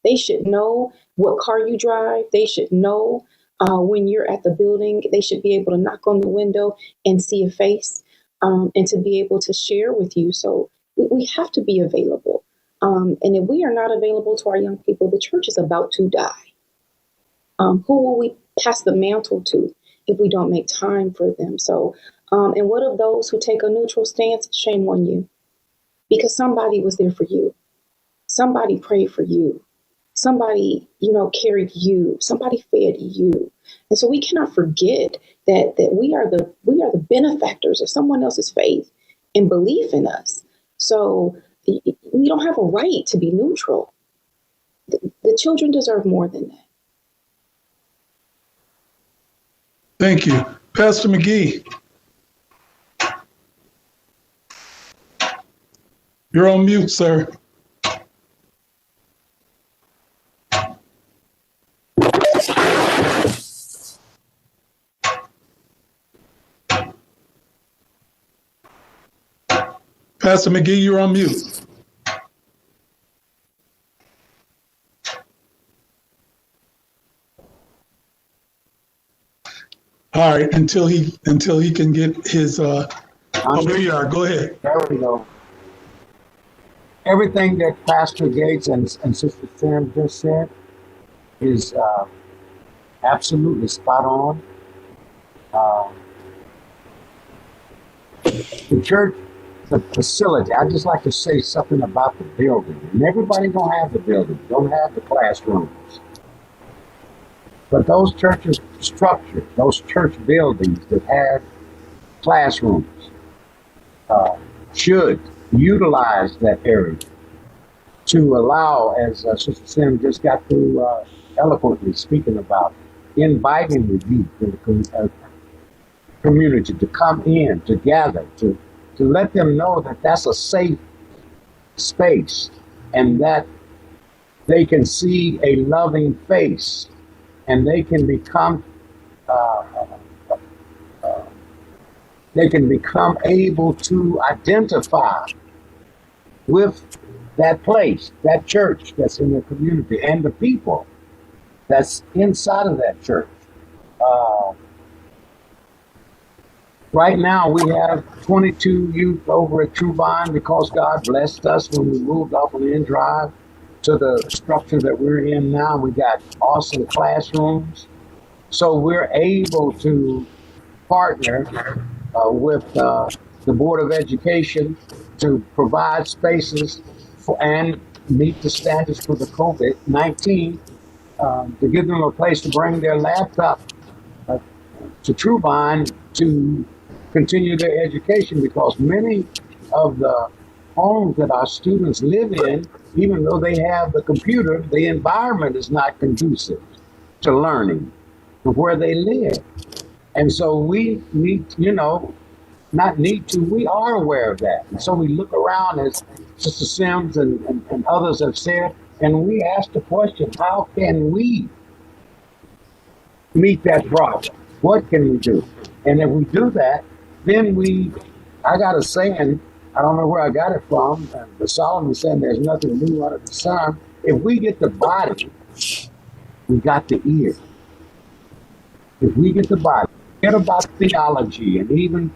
They should know what car you drive. They should know when you're at the building. They should be able to knock on the window and see a face and to be able to share with you. So we have to be available. And if we are not available to our young people, the church is about to die. Who will we pass the mantle to if we don't make time for them? So, and what of those who take a neutral stance? Shame on you, because somebody was there for you. Somebody prayed for you. Somebody, carried you. Somebody fed you. And so we cannot forget that we are the benefactors of someone else's faith and belief in us. So we don't have a right to be neutral. The children deserve more than that. Thank you. Pastor McGee. You're on mute, sir. Pastor McGee, you're on mute. All right, until he can get his oh, there you are. Go ahead. There we go. Everything that Pastor Gates and Sister Sam just said is absolutely spot on. The church, the facility, I'd just like to say something about the building. And everybody don't have the building, don't have the classrooms. But those churches structured, those church buildings that have classrooms should utilize that area to allow, as Sister Sim just got through eloquently speaking about, inviting the youth in the community to come in, to gather, to let them know that that's a safe space and that they can see a loving face and they can become able to identify with that place, that church that's in the community, and the people that's inside of that church. Right now, we have 22 youth over at True Vine because God blessed us when we moved off of the End Drive to the structure that we're in now. We got awesome classrooms. So we're able to partner with the Board of Education to provide spaces and meet the standards for the COVID-19, to give them a place to bring their laptop to True Vine to continue their education, because many of the homes that our students live in, even though they have the computer, the environment is not conducive to learning of where they live. And so we need, we are aware of that. And so we look around, as Sister Sims and others have said, and we ask the question, how can we meet that problem? What can we do? And if we do that, then I got a saying, I don't know where I got it from, but Solomon said there's nothing new under the sun. If we get the body, we got the ear. If we get the body, forget about theology and even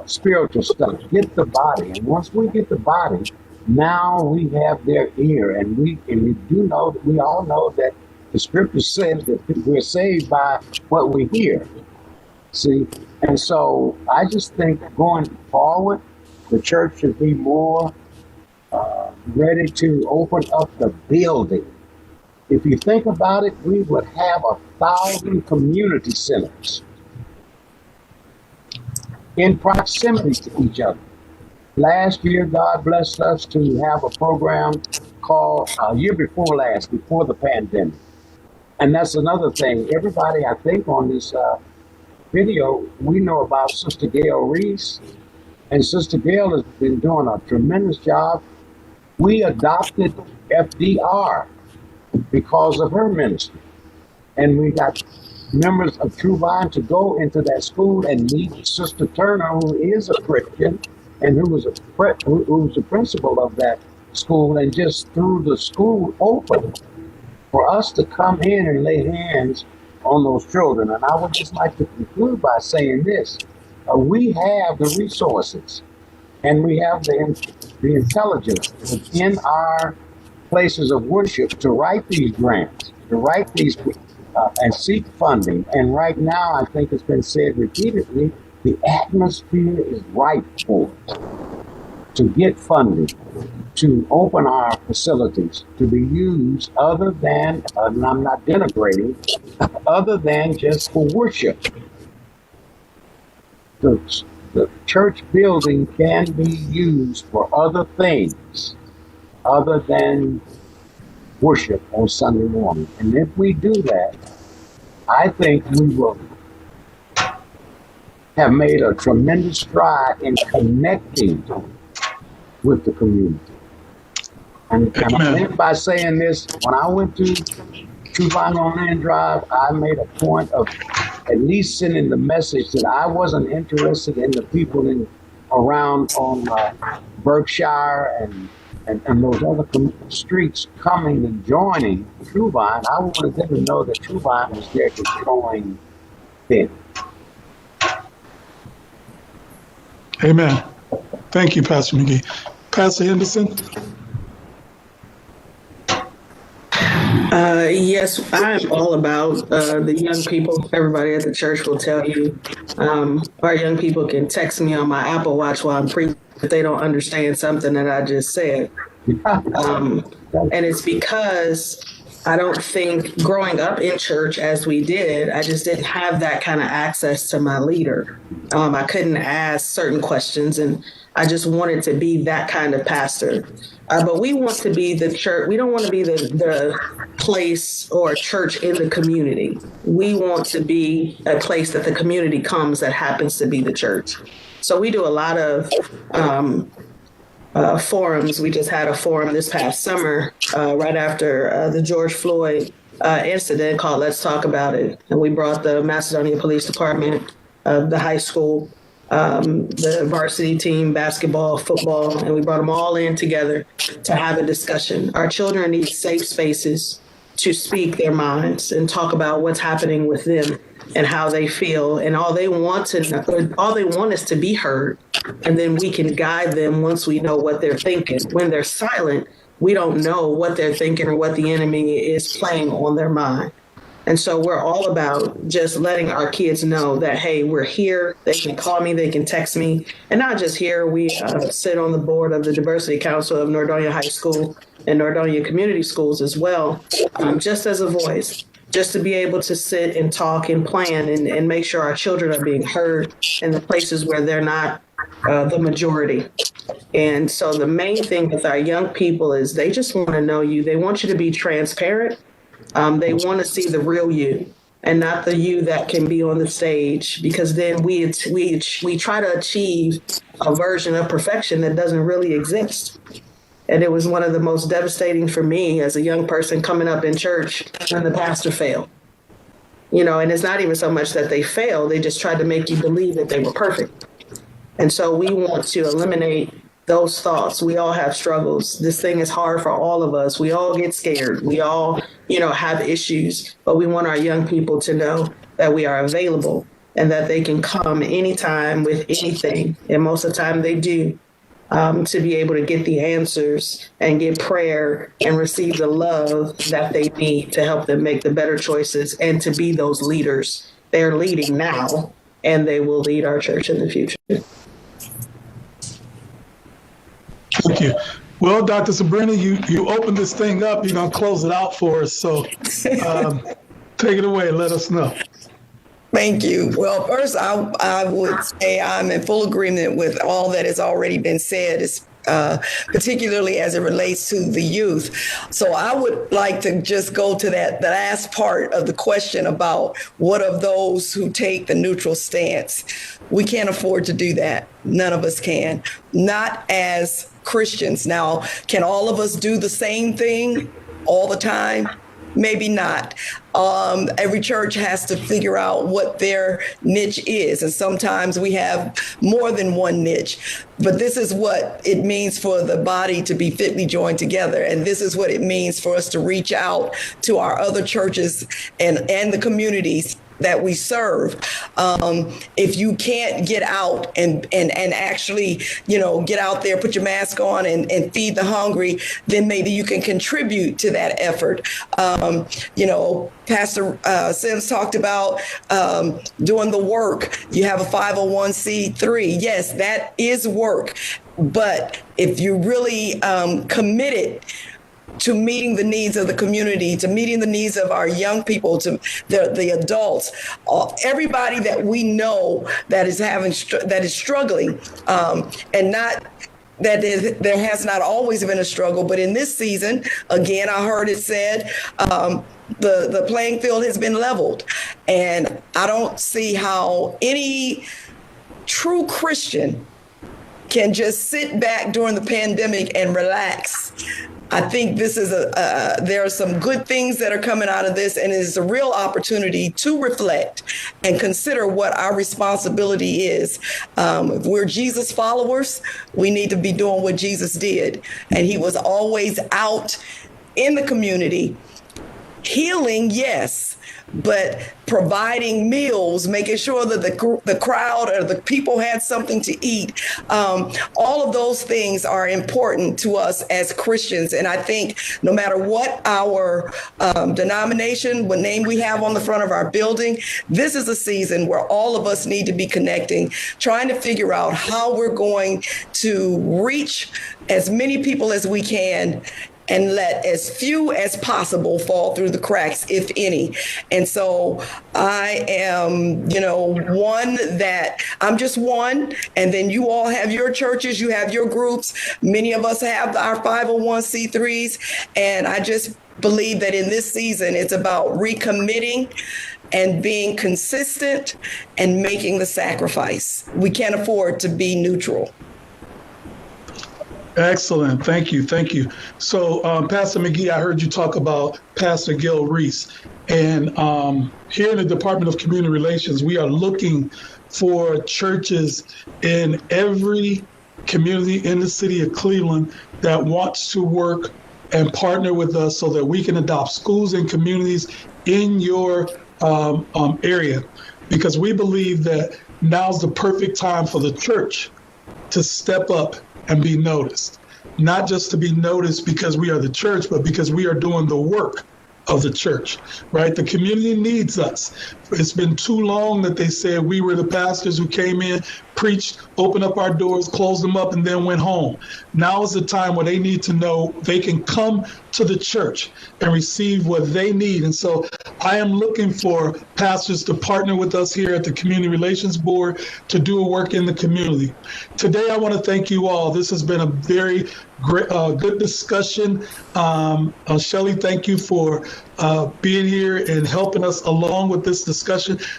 spiritual stuff, get the body. And once we get the body, now we have their ear. And we do know, we all know that the scripture says that we're saved by what we hear. See? And so I just think going forward, the church should be more ready to open up the building. If you think about it, we would have 1,000 community centers in proximity to each other. Last year, God blessed us to have a program called year before last, before the pandemic. And that's another thing. Everybody, I think, on this video, we know about Sister Gail Reese. And Sister Gail has been doing a tremendous job. We adopted FDR because of her ministry. And we got members of True Vine to go into that school and meet Sister Turner, who is a Christian and who was the principal of that school, and just threw the school open for us to come in and lay hands on those children. And I would just like to conclude by saying this. We have the resources and we have the intelligence within our places of worship to write these grants, to write these and seek funding. And right now, I think it's been said repeatedly, the atmosphere is ripe for it, to get funding, to open our facilities to be used other than, and I'm not denigrating, other than just for worship. The church building can be used for other things other than worship on Sunday morning. And if we do that, I think we will have made a tremendous stride in connecting with the community. And I Amen. end by saying this: when I went to Truvine on Land Drive, I made a point of at least sending the message that I wasn't interested in the people around on Berkshire and those other streets coming and joining Truvine. I wanted them to know that Truvine was there to join them. Amen. Thank you, Pastor McGee. Pastor Henderson? Yes, I'm all about the young people. Everybody at the church will tell you. Our young people can text me on my Apple Watch while I'm preaching if they don't understand something that I just said. And it's because I don't think growing up in church as we did, I just didn't have that kind of access to my leader. I couldn't ask certain questions, and I just wanted to be that kind of pastor. But we want to be the church. We don't want to be the place or church in the community. We want to be a place that the community comes that happens to be the church. So we do a lot of forums. We just had a forum this past summer, right after the George Floyd incident, called Let's Talk About It. And we brought the Macedonia Police Department, the high school, the varsity team, basketball, football, and we brought them all in together to have a discussion. Our children need safe spaces to speak their minds and talk about what's happening with them and how they feel. And all they want is to be heard. And then we can guide them once we know what they're thinking. When they're silent, we don't know what they're thinking or what the enemy is playing on their mind. And so we're all about just letting our kids know that, hey, we're here. They can call me, they can text me. And not just here, we sit on the board of the Diversity Council of Nordonia High School and Nordonia Community Schools as well, just as a voice, just to be able to sit and talk and plan and make sure our children are being heard in the places where they're not the majority. And so the main thing with our young people is they just want to know you. They want you to be transparent. They want to see the real you and not the you that can be on the stage, because then we try to achieve a version of perfection that doesn't really exist. And it was one of the most devastating for me as a young person coming up in church when the pastor failed. You know, and it's not even so much that they failed, they just tried to make you believe that they were perfect. And so we want to eliminate those thoughts. We all have struggles. This thing is hard for all of us. We all get scared. We all, have issues, but we want our young people to know that we are available and that they can come anytime with anything. And most of the time they do, to be able to get the answers and get prayer and receive the love that they need to help them make the better choices and to be those leaders. They're leading now, and they will lead our church in the future. Thank you. Well, Dr. Sabrina, you opened this thing up. You're going to close it out for us. So take it away. Let us know. Thank you. Well, first, I would say I'm in full agreement with all that has already been said, particularly as it relates to the youth. So I would like to just go to the last part of the question about what of those who take the neutral stance. We can't afford to do that. None of us can. Not as Christians. Now, can all of us do the same thing all the time? Maybe not. Every church has to figure out what their niche is. And sometimes we have more than one niche. But this is what it means for the body to be fitly joined together. And this is what it means for us to reach out to our other churches and the communities that we serve. If you can't get out and actually, get out there, put your mask on and feed the hungry, then maybe you can contribute to that effort. Pastor Sims talked about doing the work. You have a 501c3. Yes, that is work. But if you really committed to meeting the needs of the community, to meeting the needs of our young people, to the adults, everybody that we know that is struggling, and not that there has not always been a struggle, but in this season, again, I heard it said, the playing field has been leveled, and I don't see how any true Christian can just sit back during the pandemic and relax. I think this is there are some good things that are coming out of this, and it is a real opportunity to reflect and consider what our responsibility is. If we're Jesus followers, we need to be doing what Jesus did. And he was always out in the community, healing, yes, but providing meals, making sure that the crowd or the people had something to eat. All of those things are important to us as Christians. And I think no matter what our denomination, what name we have on the front of our building, this is a season where all of us need to be connecting, trying to figure out how we're going to reach as many people as we can and let as few as possible fall through the cracks, if any. And so I am, I'm just one, and then you all have your churches, you have your groups. Many of us have our 501c3s, and I just believe that in this season, it's about recommitting and being consistent and making the sacrifice. We can't afford to be neutral. Excellent. Thank you. Thank you. So, Pastor McGee, I heard you talk about Pastor Gil Reese. And here in the Department of Community Relations, we are looking for churches in every community in the city of Cleveland that wants to work and partner with us so that we can adopt schools and communities in your area. Because we believe that now's the perfect time for the church to step up and be noticed. Not just to be noticed because we are the church, but because we are doing the work of the church, right? The community needs us. It's been too long that they said we were the pastors who came in, preached, opened up our doors, closed them up, and then went home. Now is the time where they need to know they can come to the church and receive what they need. And so I am looking for pastors to partner with us here at the Community Relations Board to do a work in the community. Today, I want to thank you all. This has been a very great, good discussion. Shelley, thank you for being here and helping us along with this discussion.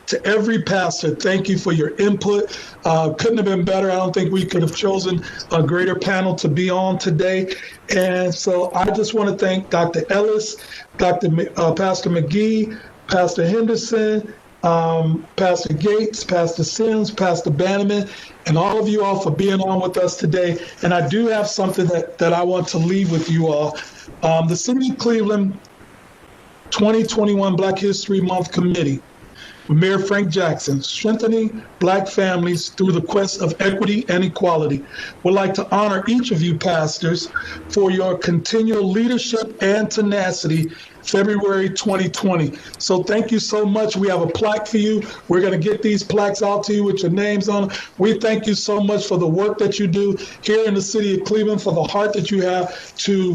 To every pastor, thank you for your input. Couldn't have been better. I don't think we could have chosen a greater panel to be on today. And so I just want to thank Dr. Ellis, Pastor McGee, Pastor Henderson, Pastor Gates, Pastor Sims, Pastor Bannerman, and all of you all for being on with us today. And I do have something that I want to leave with you all. The City of Cleveland 2021 Black History Month Committee, with Mayor Frank Jackson, strengthening Black families through the quest of equity and equality, would like to honor each of you pastors for your continual leadership and tenacity February 2020. So thank you so much. We have a plaque for you. We're going to get these plaques out to you with your names on them. We thank you so much for the work that you do here in the city of Cleveland, for the heart that you have to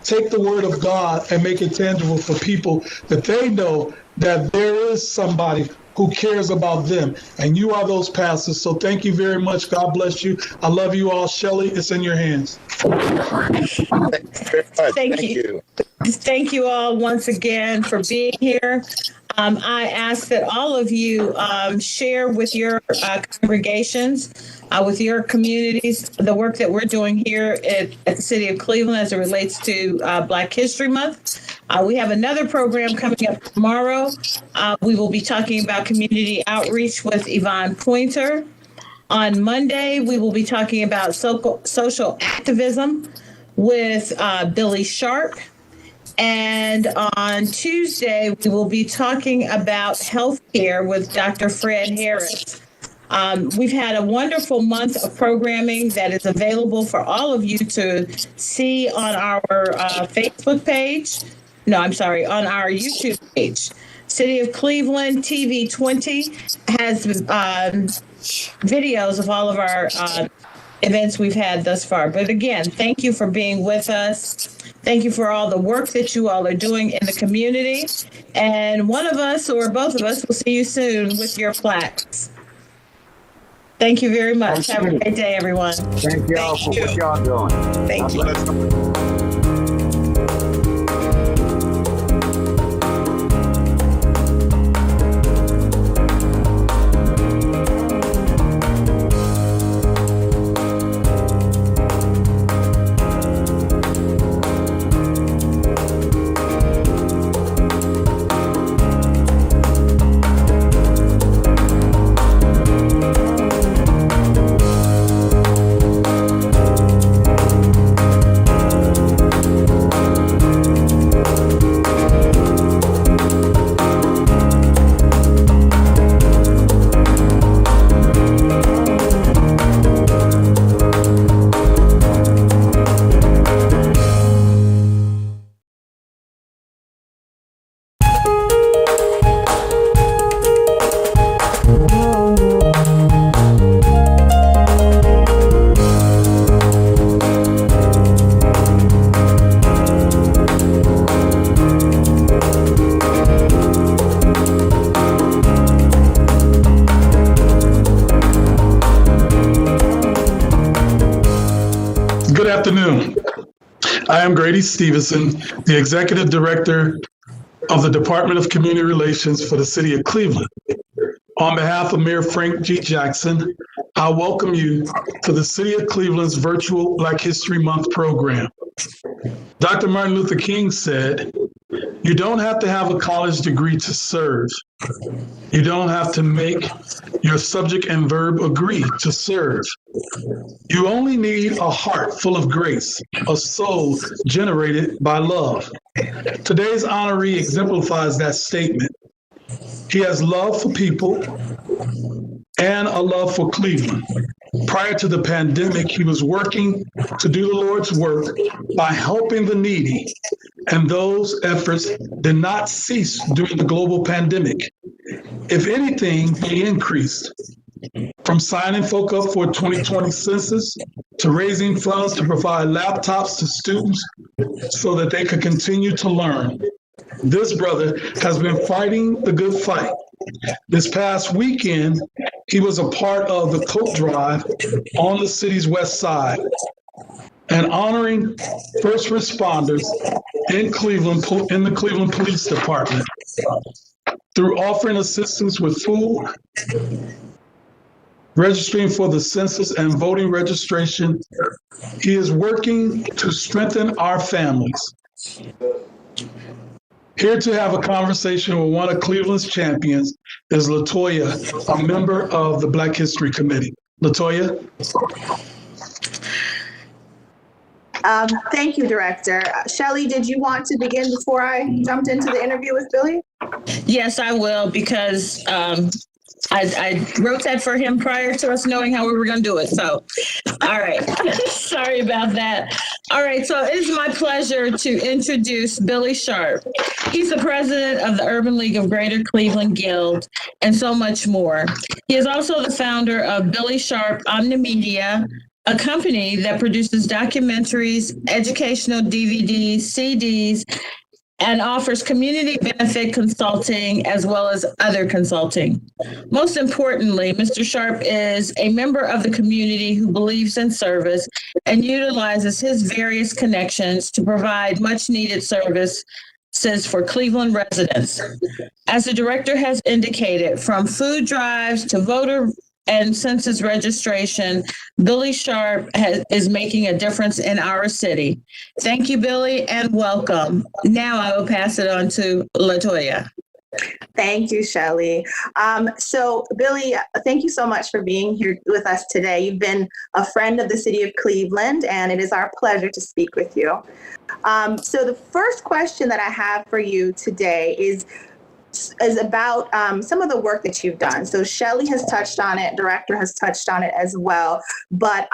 take the word of God and make it tangible for people, that they know that there is somebody who cares about them. And you are those pastors. So thank you very much. God bless you. I love you all. Shelley, it's in your hands. Thank you. Thank you all once again for being here. I ask that all of you share with your congregations, with your communities, the work that we're doing here at the City of Cleveland as it relates to Black History Month. We have another program coming up tomorrow. We will be talking about community outreach with Yvonne Pointer. On Monday, we will be talking about social activism with Billy Sharp. And on Tuesday, we will be talking about healthcare with Dr. Fred Harris. We've had a wonderful month of programming that is available for all of you to see on our Facebook page. No, I'm sorry, on our YouTube page. City of Cleveland TV 20 has videos of all of our events we've had thus far. But again, thank you for being with us. Thank you for all the work that you all are doing in the community. And one of us or both of us will see you soon with your plaques. Thank you very much. Have a great day, everyone. Thank y'all for what y'all doing. Thank you. God bless you. afternoon. I am Grady Stevenson, the Executive Director of the Department of Community Relations for the City of Cleveland. On behalf of Mayor Frank G. Jackson, I welcome you to the City of Cleveland's virtual Black History Month program. Dr. Martin Luther King said, "You don't have to have a college degree to serve. You don't have to make your subject and verb agree to serve. You only need a heart full of grace, a soul generated by love." Today's honoree exemplifies that statement. He has love for people and a love for Cleveland. Prior to the pandemic, he was working to do the Lord's work by helping the needy, and those efforts did not cease during the global pandemic. If anything, they increased. From signing folk up for a 2020 census to raising funds to provide laptops to students so that they could continue to learn. This brother has been fighting the good fight. This past weekend, he was a part of the coat drive on the city's west side and honoring first responders in Cleveland, in the Cleveland Police Department, through offering assistance with food, registering for the census and voting registration. He is working to strengthen our families. Here to have a conversation with one of Cleveland's champions is Latoya, a member of the Black History Committee. Latoya? Thank you, Director. Shelley, did you want to begin before I jumped into the interview with Billy? Yes, I will, because I wrote that for him prior to us knowing how we were going to do it. So, all right. Sorry about that. All right. So it is my pleasure to introduce Billy Sharp. He's the president of the Urban League of Greater Cleveland Guild and so much more. He is also the founder of Billy Sharp Omnimedia, a company that produces documentaries, educational DVDs, CDs, and offers community benefit consulting as well as other consulting. Most importantly, Mr. Sharp is a member of the community who believes in service and utilizes his various connections to provide much needed services for Cleveland residents. As the director has indicated, from food drives to voter and census registration, Billy Sharp is making a difference in our city. Thank you, Billy, and welcome. Now I will pass it on to Latoya. Thank you, Shelley. So, Billy, thank you so much for being here with us today. You've been a friend of the city of Cleveland, and it is our pleasure to speak with you. So the first question that I have for you today is about some of the work that you've done. So Shelley has touched on it, Director has touched on it as well, but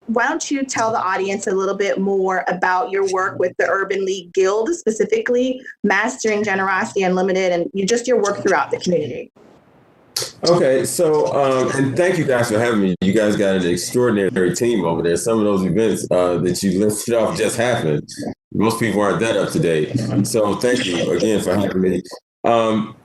why don't you tell the audience a little bit more about your work with the Urban League Guild, specifically Mastering Generosity Unlimited, and just your work throughout the community. Okay, so, and thank you guys for having me. You guys got an extraordinary team over there. Some of those events that you listed off just happened. Most people aren't that up to date. So thank you again for having me.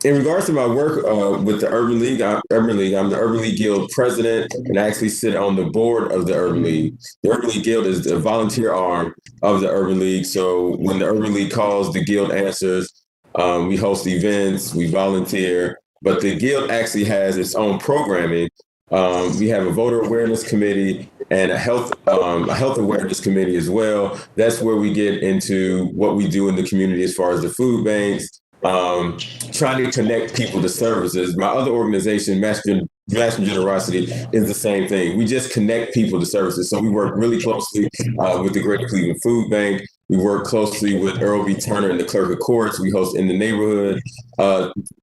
In regards to my work with the Urban League, I'm the Urban League Guild president, and I actually sit on the board of the Urban League. The Urban League Guild is the volunteer arm of the Urban League. So when the Urban League calls, the Guild answers. We host events, we volunteer, but the Guild actually has its own programming. We have a voter awareness committee and a health awareness committee as well. That's where we get into what we do in the community as far as the food banks, trying to connect people to services. My other organization, Mastering Generosity, is the same thing. We just connect people to services. So we work really closely with the Greater Cleveland Food Bank. We work closely with Earl B. Turner and the Clerk of Courts. We host In the Neighborhood,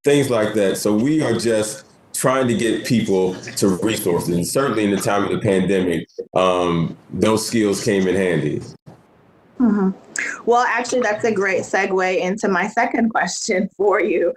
things like that. So we are just trying to get people to resources. And certainly in the time of the pandemic, those skills came in handy. Mm-hmm. Well, actually, that's a great segue into my second question for you.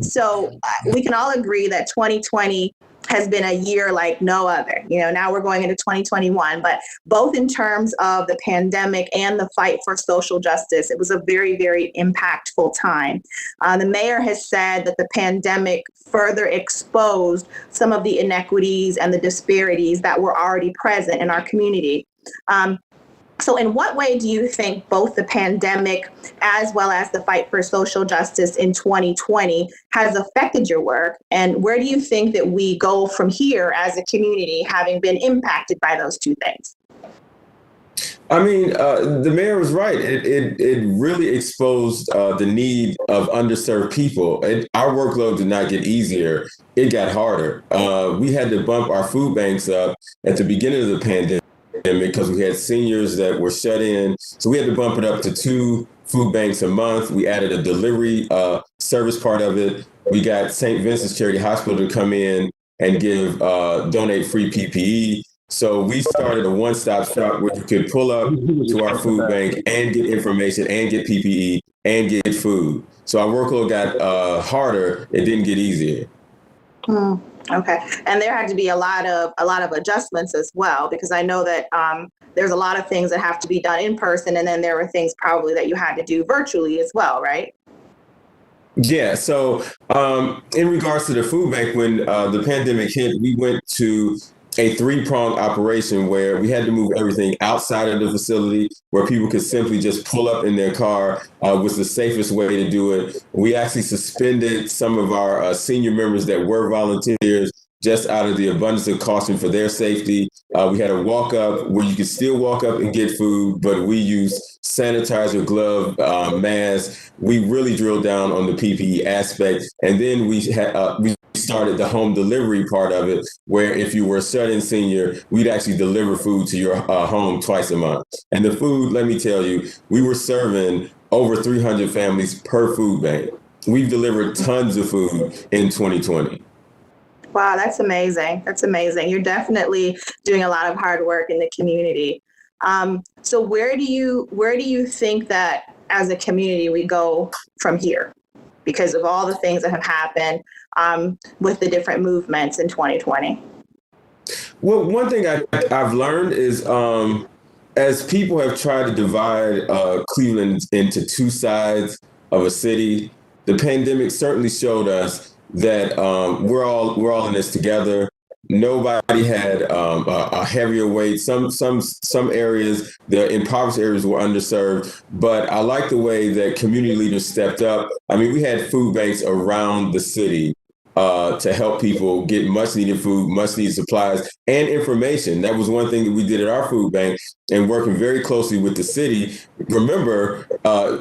So we can all agree that 2020 has been a year like no other. You know, now we're going into 2021, but both in terms of the pandemic and the fight for social justice, it was a very, very impactful time. The mayor has said that the pandemic further exposed some of the inequities and the disparities that were already present in our community. So in what way do you think both the pandemic as well as the fight for social justice in 2020 has affected your work? And where do you think that we go from here as a community, having been impacted by those two things? I mean, the mayor was right. It really exposed the need of underserved people. Our workload did not get easier. It got harder. We had to bump our food banks up at the beginning of the pandemic because we had seniors that were shut in. So we had to bump it up to 2 food banks a month. We added a delivery service part of it. We got St. Vincent's Charity Hospital to come in and donate free PPE. So we started a one-stop shop where you could pull up to our food bank and get information and get PPE and get food. So our workload got harder. It didn't get easier. Okay. And there had to be a lot of adjustments as well, because I know that there's a lot of things that have to be done in person. And then there were things probably that you had to do virtually as well, right? Yeah. So in regards to the food bank, when the pandemic hit, we went to a 3-pronged operation where we had to move everything outside of the facility where people could simply just pull up in their car was the safest way to do it. We actually suspended some of our senior members that were volunteers just out of the abundance of caution for their safety. We had a walk up where you could still walk up and get food, but we used sanitizer, glove, mask. We really drilled down on the PPE aspect. And then we started the home delivery part of it, where if you were a shut-in senior, we'd actually deliver food to your home twice a month. And the food, let me tell you, we were serving over 300 families per food bank. We've delivered tons of food in 2020. Wow, that's amazing. That's amazing. You're definitely doing a lot of hard work in the community. So where do you think that as a community we go from here? Because of all the things that have happened with the different movements in 2020. Well, one thing I've learned is as people have tried to divide Cleveland into 2 sides of a city, the pandemic certainly showed us that we're all in this together. Nobody had a heavier weight. Some areas, the impoverished areas, were underserved. But I like the way that community leaders stepped up. I mean, we had food banks around the city to help people get much needed food, much needed supplies, and information. That was one thing that we did at our food bank, and working very closely with the city. Remember,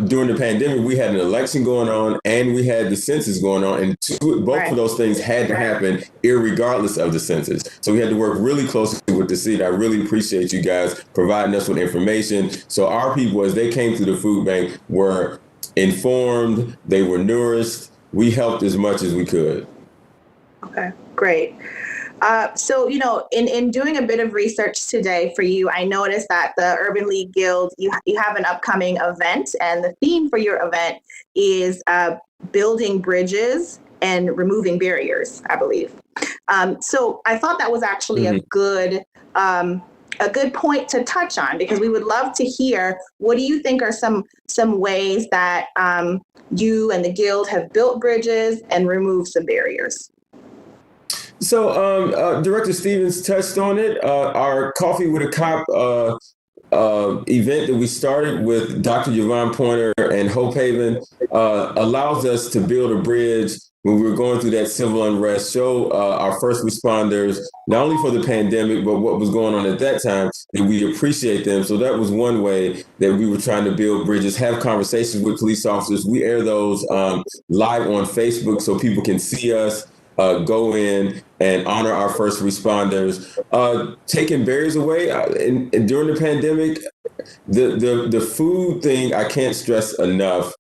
during the pandemic, we had an election going on and we had the census going on, and both of those things had to happen irregardless of the census. So we had to work really closely with the city. I really appreciate you guys providing us with information. So our people, as they came through the food bank, were informed, they were nourished. We helped as much as we could. Okay, great. So, in doing a bit of research today for you, I noticed that the Urban League Guild, you have an upcoming event, and the theme for your event is building bridges and removing barriers, I believe. So I thought that was actually a good point to touch on, because we would love to hear, what do you think are some ways that you and the Guild have built bridges and removed some barriers? So Director Stevens touched on it. Our Coffee with a Cop event that we started with Dr. Yvonne Pointer and Hope Haven allows us to build a bridge when we were going through that civil unrest, show our first responders, not only for the pandemic, but what was going on at that time, and we appreciate them. So that was one way that we were trying to build bridges, have conversations with police officers. We air those live on Facebook so people can see us. Go in and honor our first responders, taking barriers away. And during the pandemic, the food thing, I can't stress enough,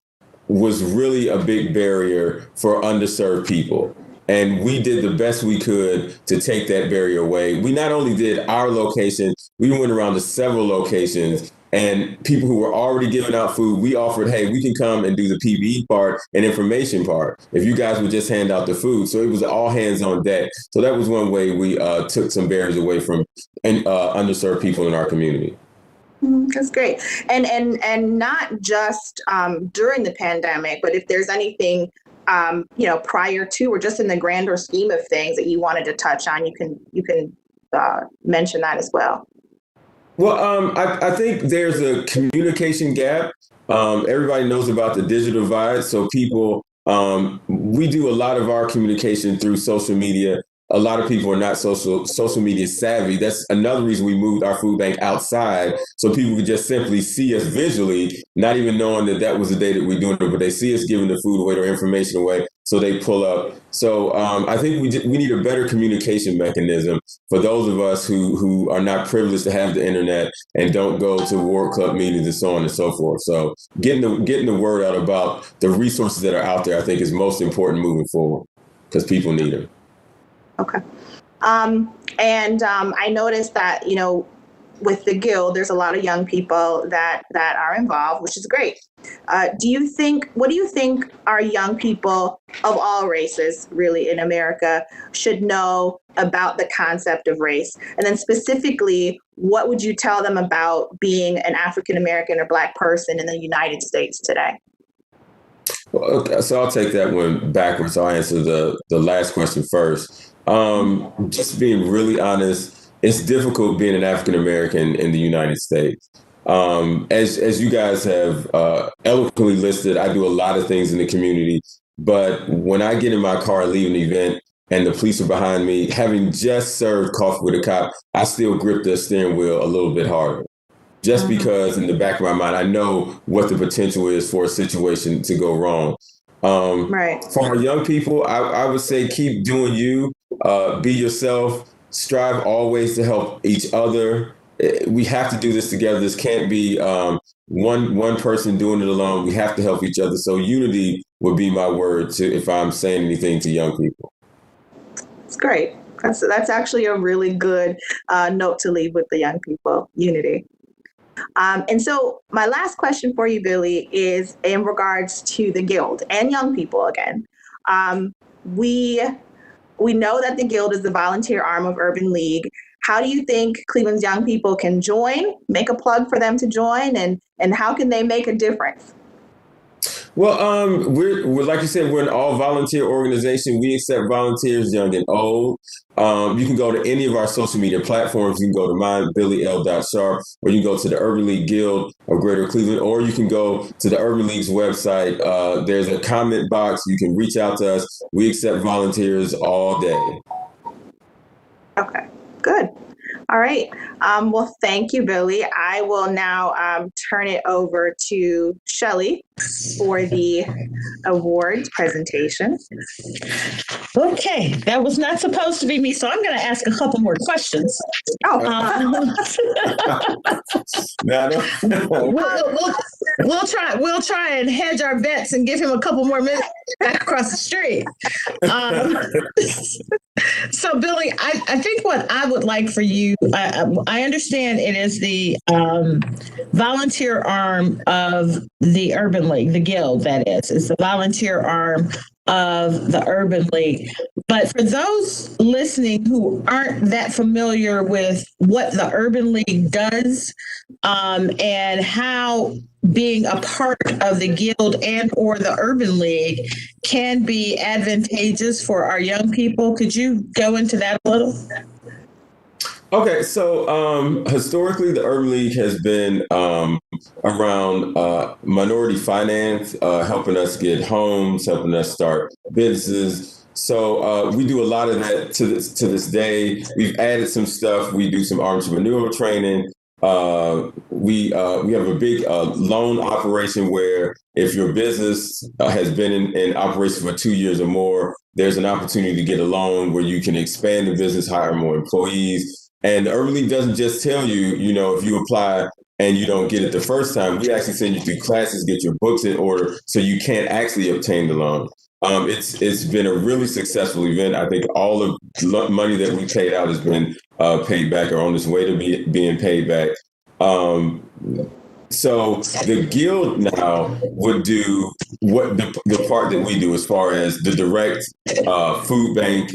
was really a big barrier for underserved people. And we did the best we could to take that barrier away. We not only did our location, we went around to several locations, and people who were already giving out food, we offered, hey, we can come and do the PPE part and information part if you guys would just hand out the food. So it was all hands on deck. So that was one way we took some barriers away from underserved people in our community. That's great. And not just during the pandemic, but if there's anything, prior to or just in the grander scheme of things that you wanted to touch on, you can mention that as well. Well, I think there's a communication gap. Everybody knows about the digital divide. So people, we do a lot of our communication through social media. A lot of people are not social media savvy. That's another reason we moved our food bank outside, so people could just simply see us visually, not even knowing that was the day that we're doing it, but they see us giving the food away or information away, so they pull up. So I think we need a better communication mechanism for those of us who are not privileged to have the internet and don't go to Ward Club meetings and so on and so forth. So getting the word out about the resources that are out there, I think, is most important moving forward, because people need them. Okay. I noticed that, with the Guild, there's a lot of young people that are involved, which is great. What do you think our young people of all races, really, in America should know about the concept of race? And then specifically, what would you tell them about being an African American or Black person in the United States today? Well, okay, so I'll take that one backwards. I'll answer the last question first. Just being really honest, it's difficult being an African American in the United States. As you guys have eloquently listed, I do a lot of things in the community. But when I get in my car and leave an event and the police are behind me, having just served coffee with a cop, I still grip the steering wheel a little bit harder. Just because in the back of my mind, I know what the potential is for a situation to go wrong. Right. For our young people, I would say keep doing you, be yourself, strive always to help each other. We have to do this together. This can't be one person doing it alone. We have to help each other. So unity would be my word if I'm saying anything to young people. That's great. That's actually a really good note to leave with the young people, unity. And so my last question for you, Billy, is in regards to the Guild and young people again. We know that the Guild is the volunteer arm of Urban League. How do you think Cleveland's young people can join, make a plug for them to join, and how can they make a difference? Well, we're like you said, we're an all volunteer organization. We accept volunteers, young and old. You can go to any of our social media platforms. You can go to mine, BillyL.Sharp, or you can go to the Urban League Guild of Greater Cleveland, or you can go to the Urban League's website. There's a comment box. You can reach out to us. We accept volunteers all day. Okay, good. All right. Well, thank you, Billy. I will now turn it over to Shelly for the awards presentation. Okay, that was not supposed to be me, so I'm going to ask a couple more questions. We'll try and hedge our bets and give him a couple more minutes back across the street. So, Billy, I think what I would like for you, I understand it is the volunteer arm of the Urban League, the Guild, that is. It's the volunteer arm of the Urban League. But for those listening who aren't that familiar with what the Urban League does and how being a part of the Guild and or the Urban League can be advantageous for our young people, could you go into that a little? Okay, so historically, the Urban League has been around minority finance, helping us get homes, helping us start businesses. So we do a lot of that to this day. We've added some stuff. We do some entrepreneurial training. We have a big loan operation where if your business has been in operation for 2 years or more, there's an opportunity to get a loan where you can expand the business, hire more employees. And the Urban League doesn't just tell you, if you apply and you don't get it the first time, we actually send you through classes, get your books in order so you can actually obtain the loan. It's been a really successful event. I think all of the money that we paid out has been paid back or on its way to being paid back. So the Guild now would do what the part that we do as far as the direct food bank,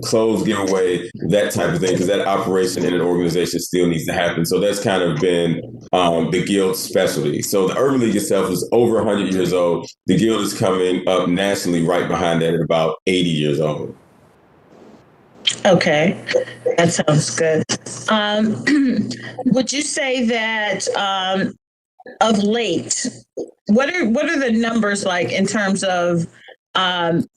clothes giveaway, that type of thing, because that operation in an organization still needs to happen. So that's kind of been the Guild's specialty. So the Urban League itself is over 100 years old. The Guild is coming up nationally right behind that at about 80 years old. Okay, that sounds good. Would you say that of late, what are the numbers like in terms of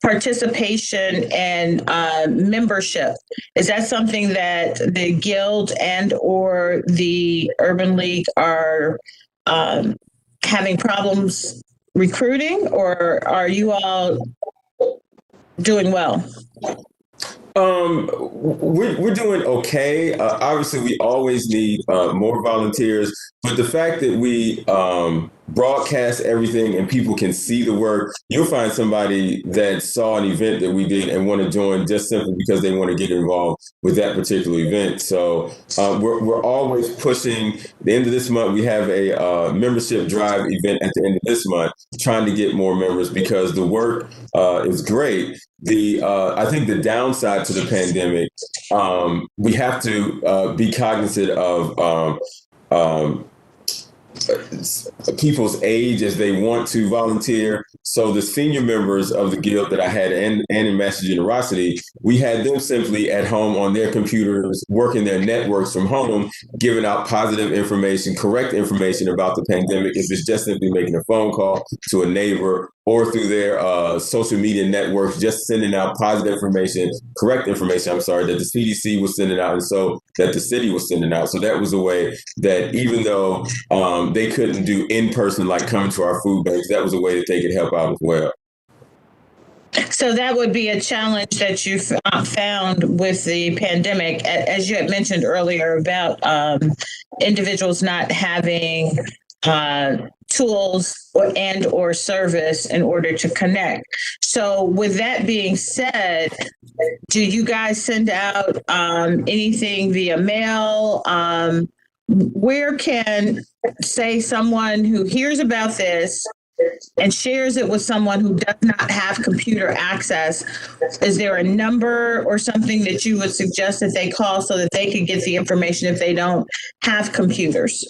participation and membership? Is that something that the Guild and or the Urban League are having problems recruiting, or are you all doing well? We're doing okay. Obviously, we always need more volunteers, but the fact that we broadcast everything and people can see the work, you'll find somebody that saw an event that we did and want to join just simply because they want to get involved with that particular event. So we're always pushing. The end of this month, we have a membership drive event at the end of this month, trying to get more members because the work is great. I think the downside to the pandemic, we have to be cognizant of people's age as they want to volunteer. So the senior members of the Guild that I had and in Master Generosity, we had them simply at home on their computers, working their networks from home, giving out positive information, correct information about the pandemic. If it's just simply making a phone call to a neighbor or through their social media networks, just sending out positive information, correct information, that the CDC was sending out and so that the city was sending out. So that was a way that even though they couldn't do in person, like coming to our food banks, that was a way that they could help out as well. So that would be a challenge that you found with the pandemic, as you had mentioned earlier about individuals not having tools or service in order to connect. So with that being said, do you guys send out anything via mail? Where can, say, someone who hears about this and shares it with someone who does not have computer access, is there a number or something that you would suggest that they call so that they can get the information if they don't have computers?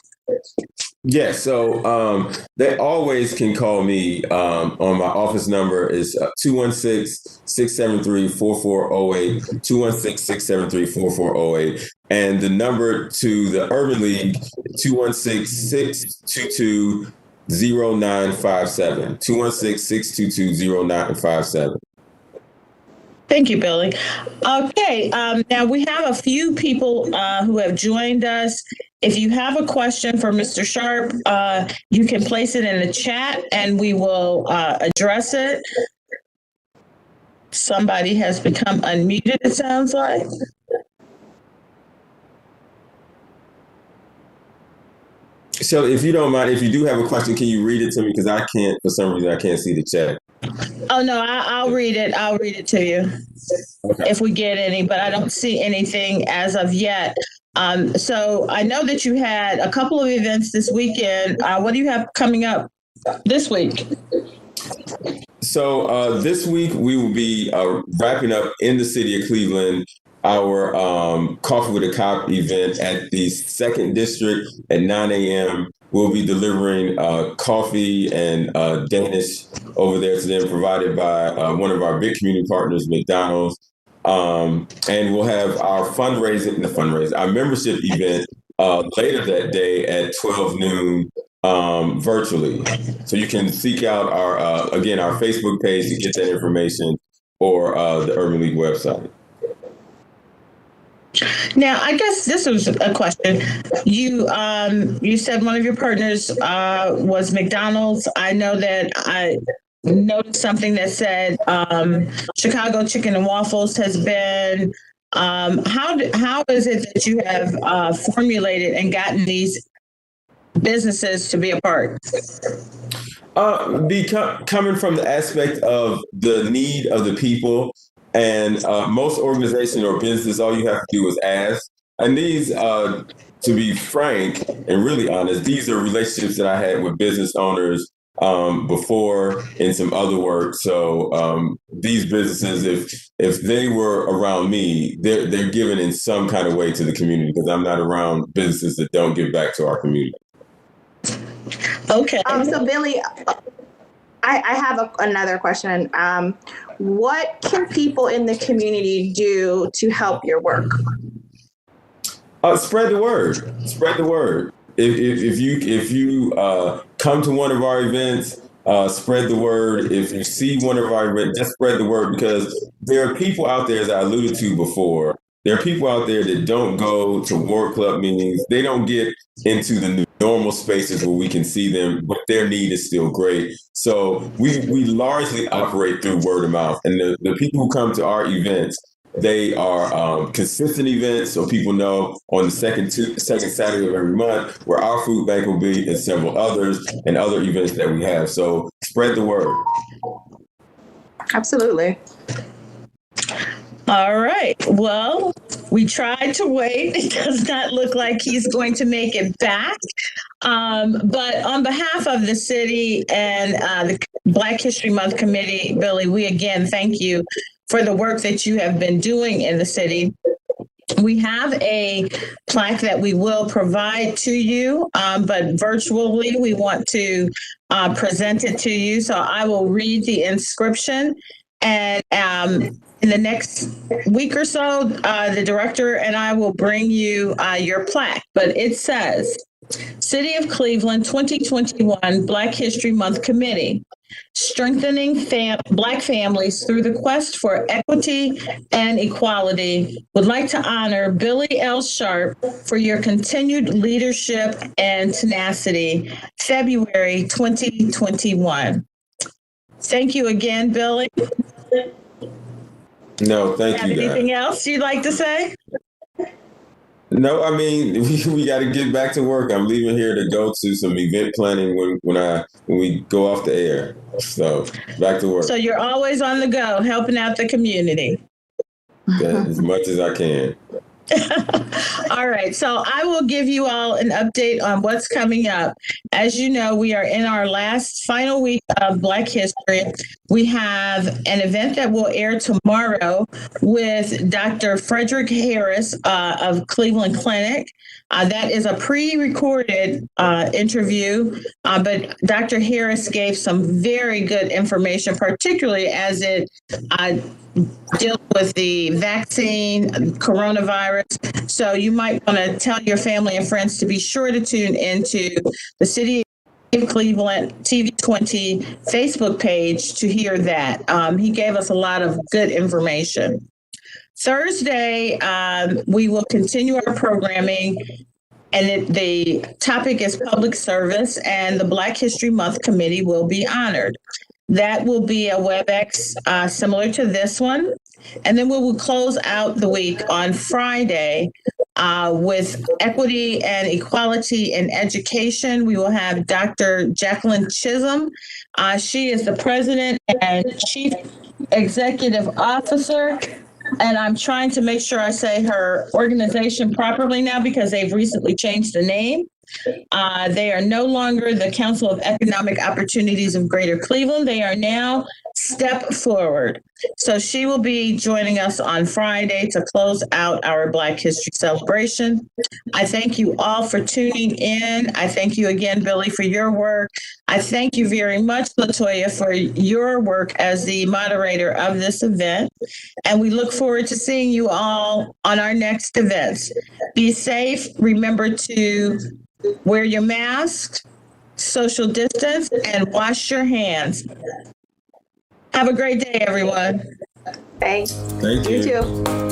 Yes, so they always can call me on my office number is 216-673-4408, 216-673-4408. And the number to the Urban League, 216-622-0957, 216-622-0957. Thank you, Billy. Okay, now we have a few people who have joined us. If you have a question for Mr. Sharp, you can place it in the chat and we will address it. Somebody has become unmuted, it sounds like. So if you don't mind, if you do have a question, can you read it to me? Because I can't, for some reason, I can't see the chat. Oh, no, I'll read it. I'll read it to you if we get any, but I don't see anything as of yet. So I know that you had a couple of events this weekend. What do you have coming up this week? So this week we will be wrapping up in the city of Cleveland our Coffee with a Cop event at the 2nd District at 9 a.m. We'll be delivering coffee and Danish over there to them, provided by one of our big community partners, McDonald's. And we'll have our our membership event later that day at 12 noon virtually. So you can seek out our Facebook page to get that information or the Urban League website. Now, I guess this was a question. You said one of your partners was McDonald's. I know that I noticed something that said Chicago Chicken and Waffles has been. How is it that you have formulated and gotten these businesses to be a part? Coming from the aspect of the need of the people. And most organizations or businesses, all you have to do is ask. And these, to be frank and really honest, these are relationships that I had with business owners before in some other work. So these businesses, if they were around me, they're given in some kind of way to the community, because I'm not around businesses that don't give back to our community. Okay. So Billy, I have another question. What can people in the community do to help your work? Spread the word. Spread the word. If you come to one of our events, spread the word. If you see one of our events, just spread the word, because there are people out there, as I alluded to before, there are people out there that don't go to Ward Club meetings. They don't get into the normal spaces where we can see them, but their need is still great. So we largely operate through word of mouth. And the people who come to our events, they are consistent events, so people know on the second Saturday of every month where our food bank will be, and several others and other events that we have. So spread the word. Absolutely. All right. Well, we tried to wait. It does not look like he's going to make it back. But on behalf of the city and the Black History Month Committee, Billy, we again thank you for the work that you have been doing in the city. We have a plaque that we will provide to you, but virtually we want to present it to you. So I will read the inscription, and in the next week or so, the director and I will bring you your plaque. But it says, City of Cleveland 2021 Black History Month Committee, strengthening Black families through the quest for equity and equality, would like to honor Billy L. Sharp for your continued leadership and tenacity, February 2021. Thank you again, Billy. No, thank Have you, guys. anything else you'd like to say? No, I mean, we got to get back to work. I'm leaving here to go to some event planning when we go off the air. So back to work. So you're always on the go, helping out the community. As much as I can. All right. So I will give you all an update on what's coming up. As you know, we are in our final week of Black History. We have an event that will air tomorrow with Dr. Frederick Harris of Cleveland Clinic. That is a pre-recorded interview, but Dr. Harris gave some very good information, particularly as it deals with the vaccine, coronavirus. So you might want to tell your family and friends to be sure to tune into the City of Cleveland TV 20 Facebook page to hear that. He gave us a lot of good information. Thursday, we will continue our programming, and the topic is public service, and the Black History Month Committee will be honored. That will be a WebEx similar to this one. And then we will close out the week on Friday with equity and equality in education. We will have Dr. Jacqueline Chisholm. She is the president and chief executive officer. And I'm trying to make sure I say her organization properly now because they've recently changed the name. They are no longer the Council of Economic Opportunities of Greater Cleveland. They are now Step Forward. So she will be joining us on Friday to close out our Black History celebration. I thank you all for tuning in. I thank you again, Billy, for your work. I thank you very much, LaToya, for your work as the moderator of this event. And we look forward to seeing you all on our next events. Be safe. Remember to wear your mask, social distance, and wash your hands. Have a great day, everyone. Thanks. Thank you. You too.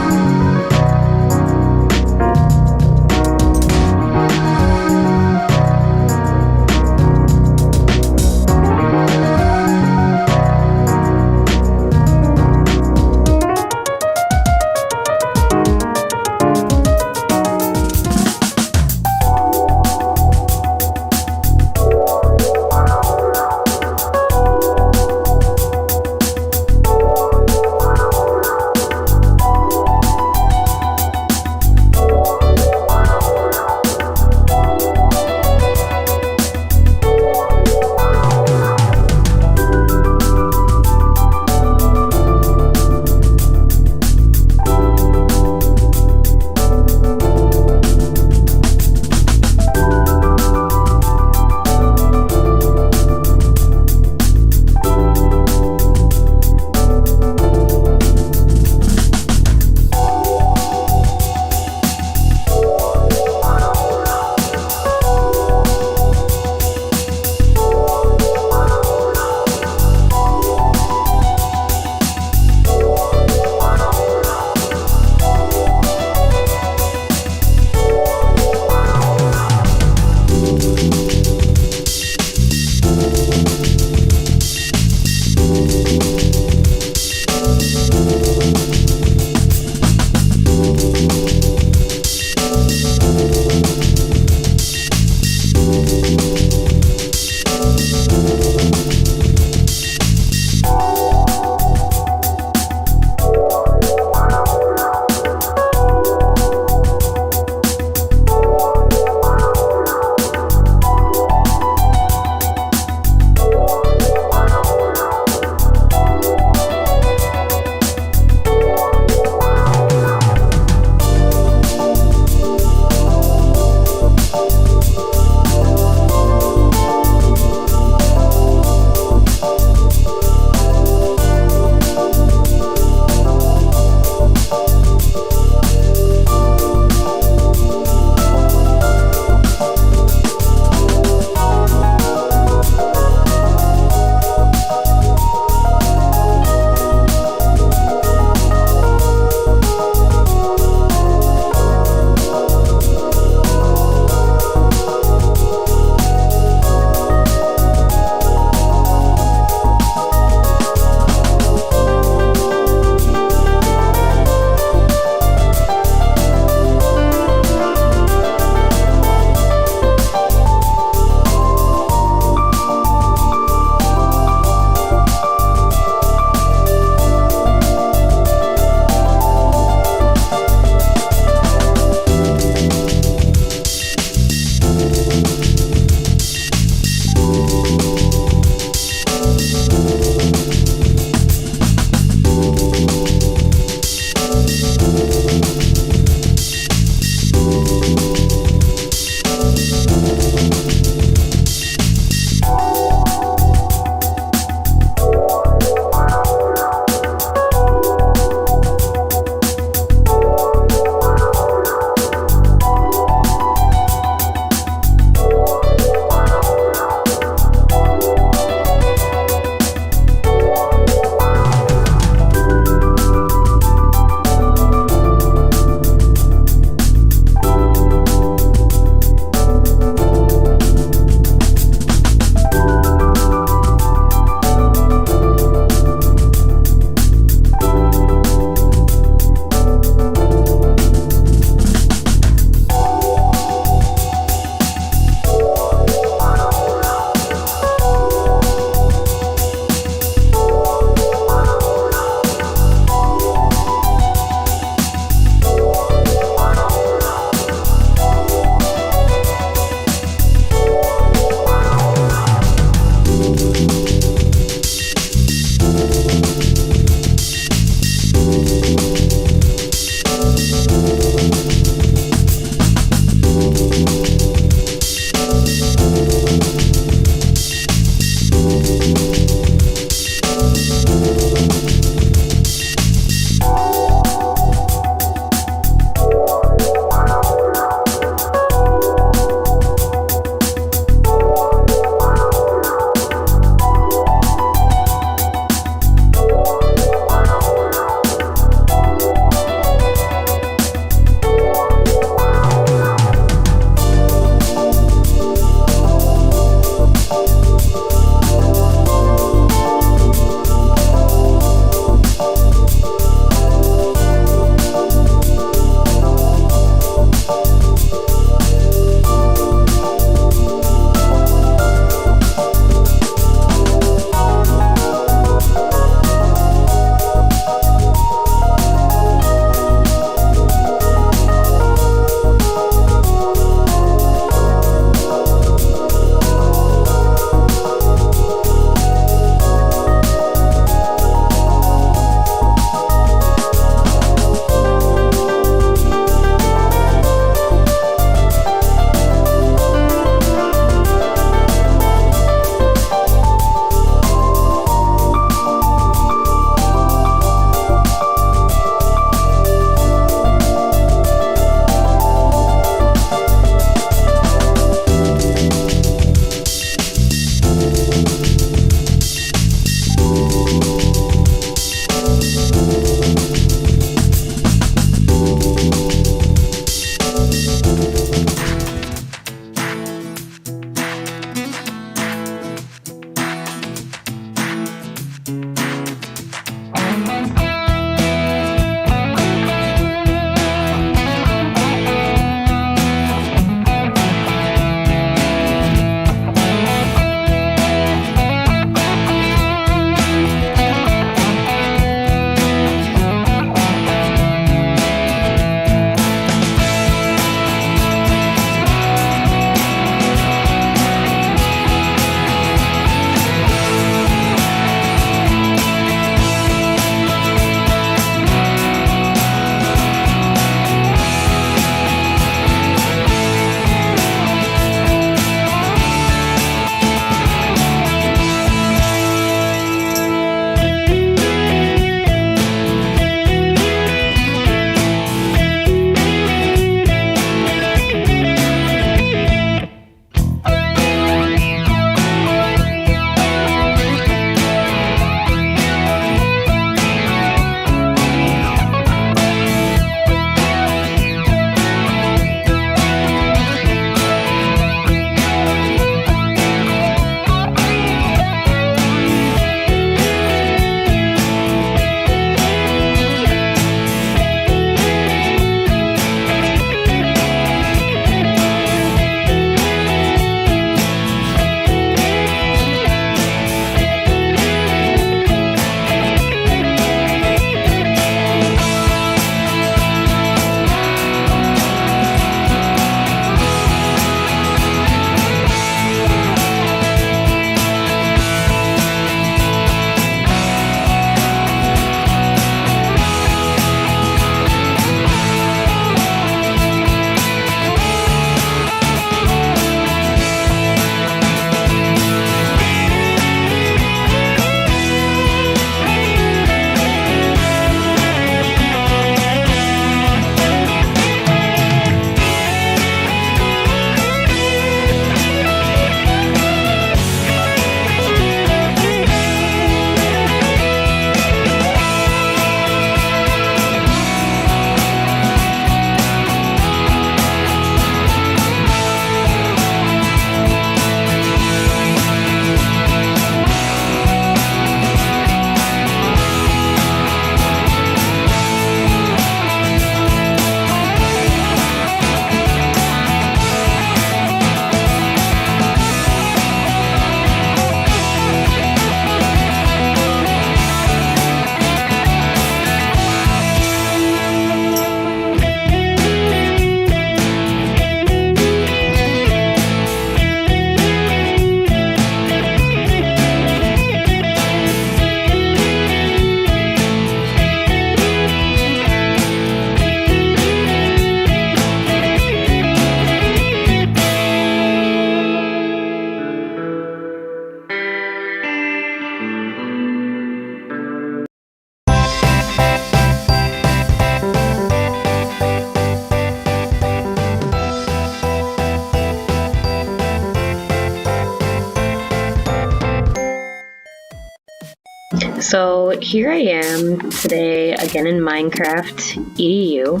So here I am today again in Minecraft EDU,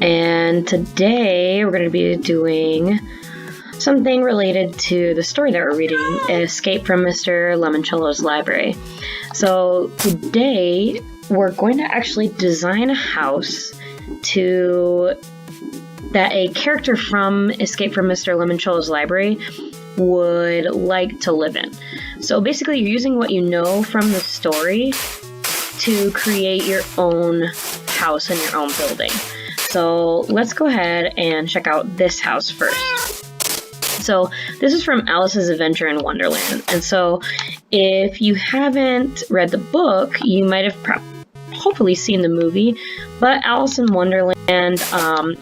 and today we're going to be doing something related to the story that we're reading, Escape from Mr. Lemoncello's Library. So today we're going to actually design a house that a character from Escape from Mr. Lemoncello's Library would like to live in. So basically you're using what you know from the story to create your own house and your own building. So let's go ahead and check out this house first. So this is from Alice's Adventure in Wonderland. And so if you haven't read the book, you might have hopefully seen the movie. But Alice in Wonderland,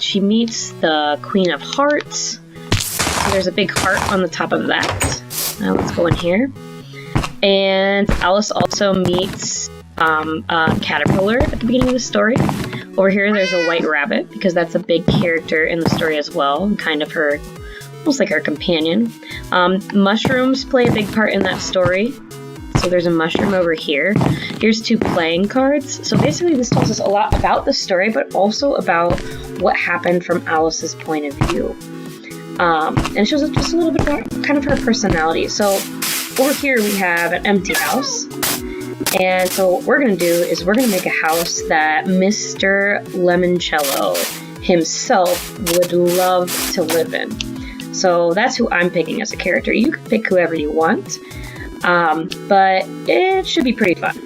she meets the Queen of Hearts. So there's a big heart on the top of that. Now let's go in here. And Alice also meets a caterpillar at the beginning of the story. Over here there's a white rabbit, because that's a big character in the story as well, and kind of her, almost like her companion. Mushrooms play a big part in that story. So there's a mushroom over here. Here's 2 playing cards. So basically this tells us a lot about the story, but also about what happened from Alice's point of view. And it shows us just a little bit about kind of her personality. So over here we have an empty house. And so what we're going to do is we're going to make a house that Mr. Lemoncello himself would love to live in. So that's who I'm picking as a character. You can pick whoever you want, but it should be pretty fun,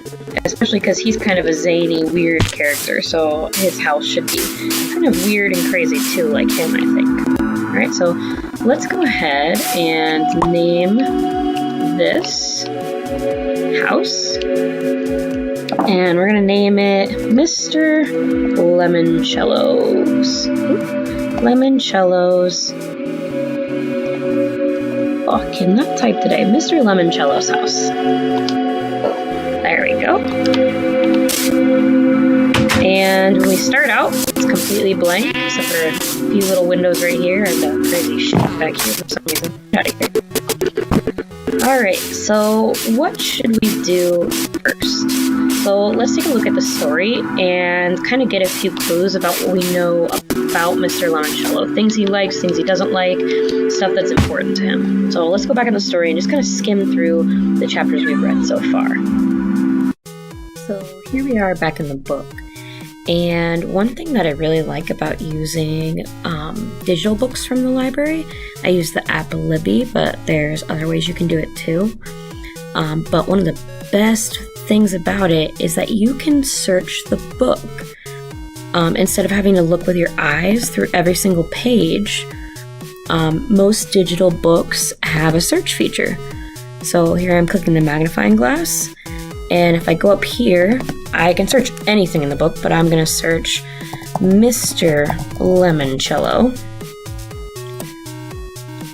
especially because he's kind of a zany, weird character, so his house should be kind of weird and crazy too, like him, I think. Alright, so let's go ahead and name this house, and we're going to name it Mr. Lemoncello's. Lemoncello's. Oh, I cannot type today. Mr. Lemoncello's house. There we go. And when we start out, it's completely blank, except for a few little windows right here and a crazy shit back here for some reason. Out of here. Alright, so what should we do first? So let's take a look at the story and kind of get a few clues about what we know about Mr. Lemoncello. Things he likes, things he doesn't like, stuff that's important to him. So let's go back in the story and just kind of skim through the chapters we've read so far. So here we are back in the book. And one thing that I really like about using digital books from the library, I use the app Libby, but there's other ways you can do it too. But one of the best things about it is that you can search the book instead of having to look with your eyes through every single page. Most digital books have a search feature. So here I'm clicking the magnifying glass, and if I go up here, I can search anything in the book, but I'm going to search Mr. Lemoncello.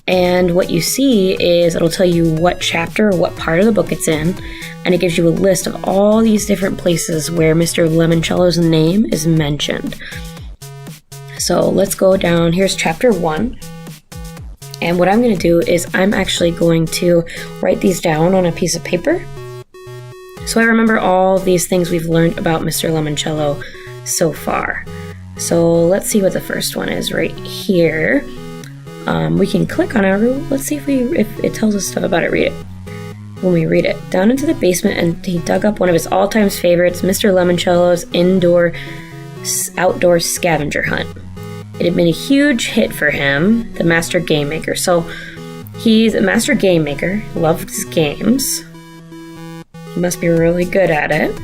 And what you see is it'll tell you what chapter or what part of the book it's in, and it gives you a list of all these different places where Mr. Lemoncello's name is mentioned. So let's go down. Here's chapter 1. And what I'm going to do is I'm actually going to write these down on a piece of paper, so I remember all these things we've learned about Mr. Lemoncello so far. So let's see what the first one is right here. We can click on it. Let's see if it tells us stuff about it. Read it. When we read it, down into the basement, and he dug up one of his all-time favorites, Mr. Lemoncello's outdoor scavenger hunt. It had been a huge hit for him, the master game maker. So he's a master game maker, loved his games. He must be really good at it.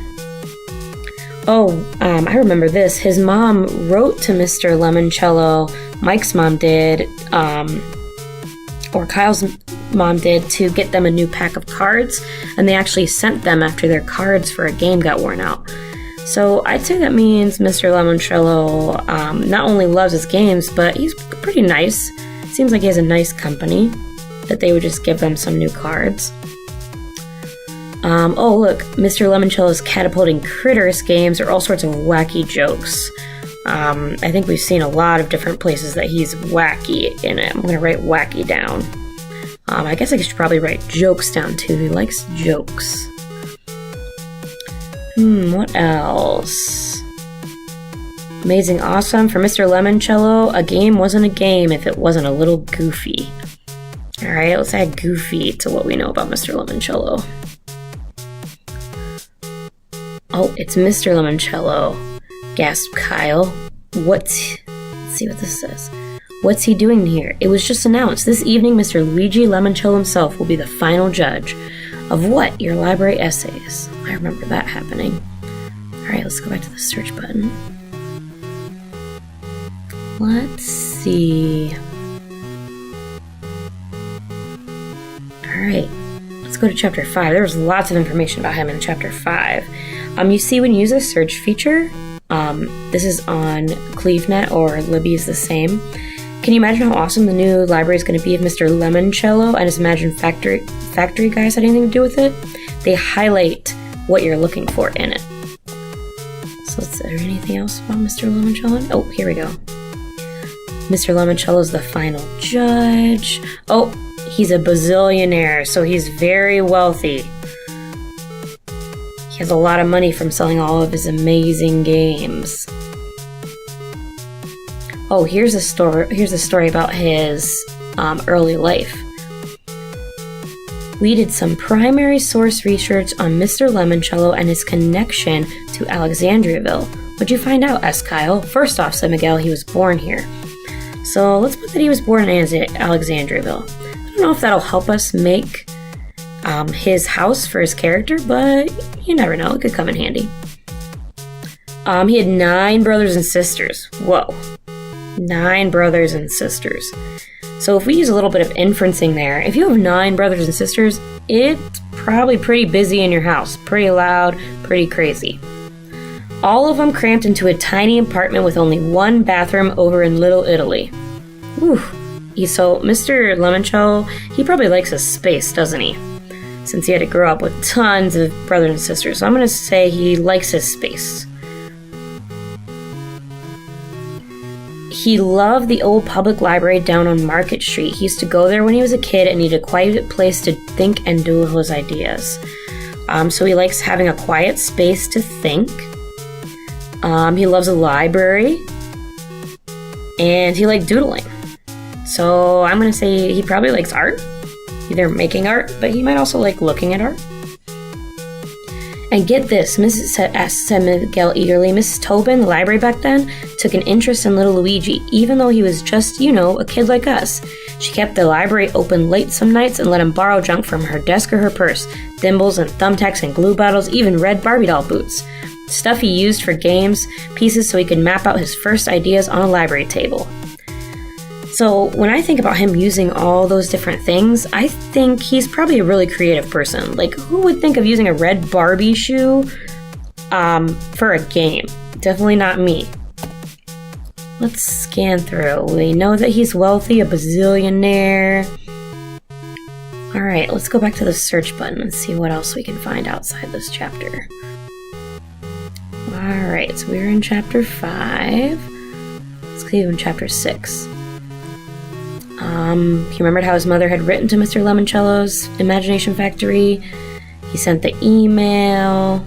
Oh, I remember this. His mom wrote to Mr. Lemoncello, Mike's mom did, or Kyle's mom did, to get them a new pack of cards, and they actually sent them after their cards for a game got worn out. So I'd say that means Mr. Lemoncello not only loves his games, but he's pretty nice. Seems like he has a nice company, that they would just give them some new cards. Oh, look, Mr. Lemoncello's Catapulting Critters games are all sorts of wacky jokes. I think we've seen a lot of different places that he's wacky in it. I'm going to write wacky down. I guess I should probably write jokes down too. He likes jokes. What else? Amazing awesome. For Mr. Lemoncello, a game wasn't a game if it wasn't a little goofy. Alright, let's add goofy to what we know about Mr. Lemoncello. Oh, it's Mr. Lemoncello, gasped Kyle. Let's see what this says. What's he doing here? It was just announced. This evening, Mr. Luigi Lemoncello himself will be the final judge of what? Your library essays. I remember that happening. Alright, let's go back to the search button. Let's see. Alright, let's go to chapter 5. There was lots of information about him in chapter 5. You see when you use a search feature, this is on CleveNet or Libby is the same. Can you imagine how awesome the new library is going to be if Mr. Lemoncello and his Imagine Factory guys had anything to do with it? They highlight what you're looking for in it. So is there anything else about Mr. Lemoncello? Oh, here we go. Mr. Lemoncello is the final judge. Oh, he's a bazillionaire, so he's very wealthy. He has a lot of money from selling all of his amazing games. Oh, here's a story about his early life. We did some primary source research on Mr. Lemoncello and his connection to Alexandriaville. What'd you find out? Asked Kyle. First off, said Miguel, he was born here. So let's put that he was born in Alexandriaville. I don't know if that'll help us make his house for his character, but you never know. It could come in handy. He had 9 brothers and sisters. Whoa. 9 brothers and sisters. So if we use a little bit of inferencing there, if you have 9 brothers and sisters, it's probably pretty busy in your house. Pretty loud, pretty crazy. All of them cramped into a tiny apartment with only 1 bathroom over in Little Italy. Whew. So Mr. Lemoncello, he probably likes his space, doesn't he? Since he had to grow up with tons of brothers and sisters. So I'm going to say he likes his space. He loved the old public library down on Market Street. He used to go there when he was a kid and needed a quiet place to think and do his ideas. So he likes having a quiet space to think. He loves a library. And he liked doodling. So I'm going to say he probably likes art. Either making art, but he might also like looking at art. And get this, said Miguel eagerly, Mrs. Tobin, the library back then, took an interest in little Luigi, even though he was just, a kid like us. She kept the library open late some nights and let him borrow junk from her desk or her purse, thimbles and thumbtacks and glue bottles, even red Barbie doll boots. Stuff he used for games, pieces so he could map out his first ideas on a library table. So when I think about him using all those different things, I think he's probably a really creative person. Like, who would think of using a red Barbie shoe for a game? Definitely not me. Let's scan through. We know that he's wealthy, a bazillionaire. Alright, let's go back to the search button and see what else we can find outside this chapter. Alright, so we're in chapter 5. Let's go in chapter 6. He remembered how his mother had written to Mr. Lemoncello's Imagination Factory. He sent the email.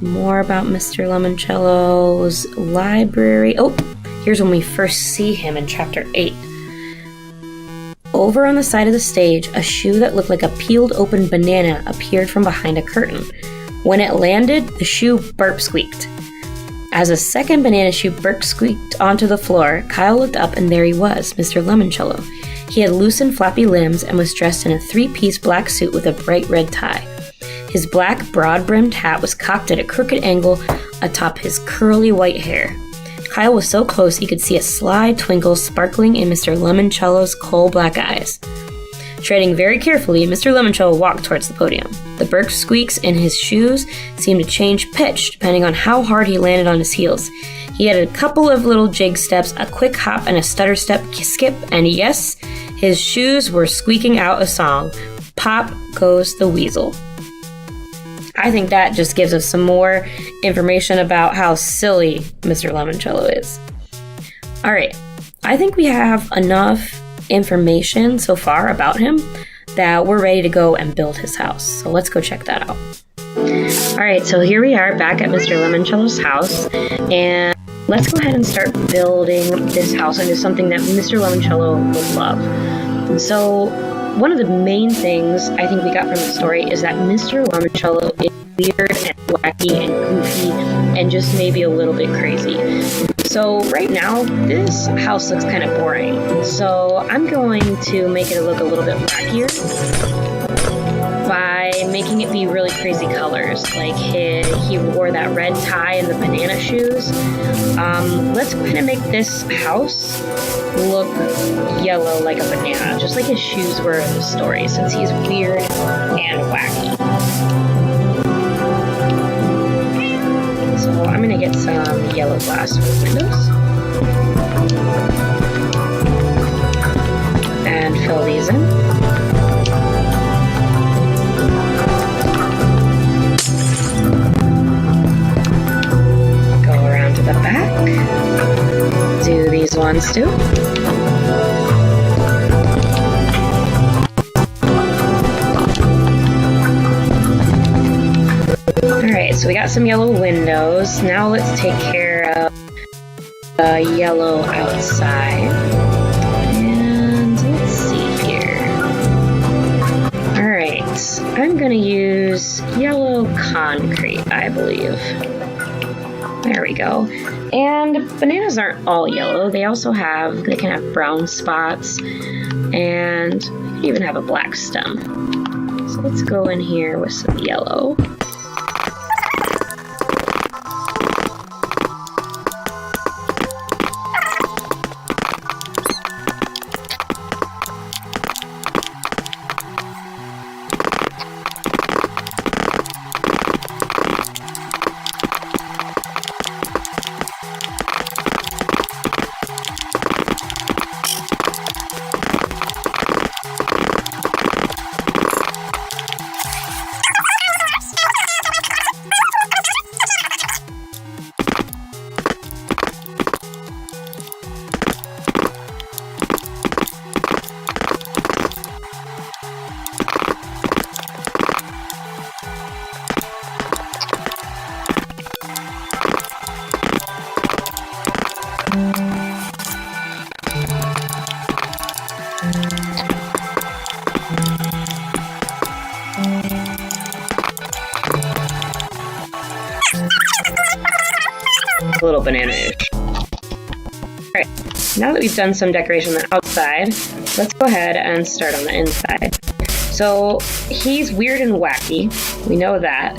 More about Mr. Lemoncello's library. Oh, here's when we first see him in chapter 8. Over on the side of the stage, a shoe that looked like a peeled open banana appeared from behind a curtain. When it landed, the shoe burp squeaked. As a second banana shoe burp squeaked onto the floor, Kyle looked up and there he was, Mr. Lemoncello. He had loose and flappy limbs and was dressed in a 3-piece black suit with a bright red tie. His black, broad-brimmed hat was cocked at a crooked angle atop his curly white hair. Kyle was so close he could see a sly twinkle sparkling in Mr. Lemoncello's coal-black eyes. Treading very carefully, Mr. Lemoncello walked towards the podium. The burp squeaks in his shoes seemed to change pitch depending on how hard he landed on his heels. He had a couple of little jig steps, a quick hop, and a stutter step skip, and yes, his shoes were squeaking out a song. Pop Goes the Weasel. I think that just gives us some more information about how silly Mr. Lemoncello is. Alright, I think we have enough information so far about him that we're ready to go and build his house. So let's go check that out. All right, so here we are back at Mr. Lemoncello's house, and let's go ahead and start building this house into something that Mr. Lemoncello would love. So one of the main things I think we got from the story is that Mr. Lemoncello is weird and wacky and goofy and just maybe a little bit crazy. So right now, this house looks kind of boring. So I'm going to make it look a little bit wackier by making it be really crazy colors. Like he wore that red tie and the banana shoes. Let's go ahead and make this house look yellow like a banana, just like his shoes were in the story, since he's weird and wacky. So I'm gonna get some yellow glass for the windows and fill these in. Go around to the back. Do these ones too. Alright, so we got some yellow windows. Now let's take care of the yellow outside. And let's see here. Alright, I'm gonna use yellow concrete, I believe. There we go. And bananas aren't all yellow. They can have brown spots, and you can even have a black stem. So let's go in here with some yellow. A little banana-ish. Alright, now that we've done some decoration on the outside, let's go ahead and start on the inside. So, he's weird and wacky, we know that,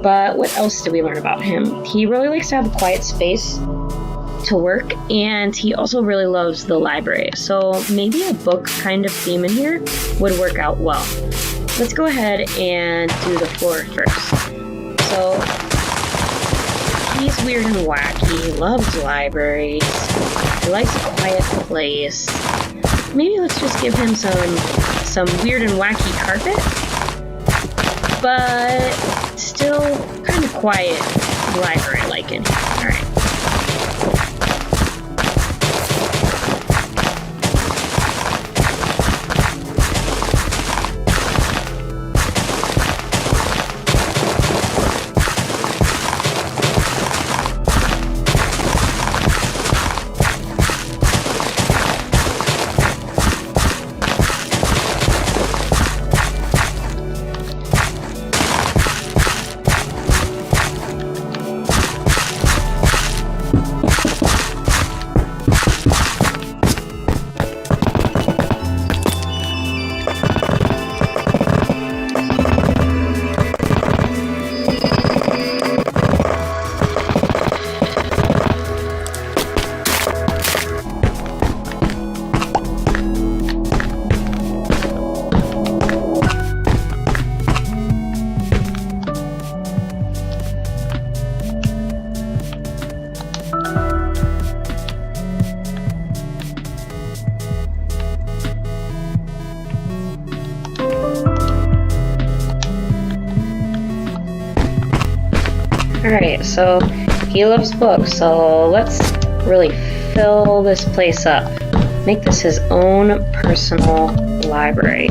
but what else did we learn about him? He really likes to have a quiet space to work, and he also really loves the library, so maybe a book kind of theme in here would work out well. Let's go ahead and do the floor first. So, he's weird and wacky, he loves libraries, he likes a quiet place. Maybe let's just give him some weird and wacky carpet, but still kind of quiet library-like in here. Alright. Alright, so he loves books, so let's really fill this place up. Make this his own personal library.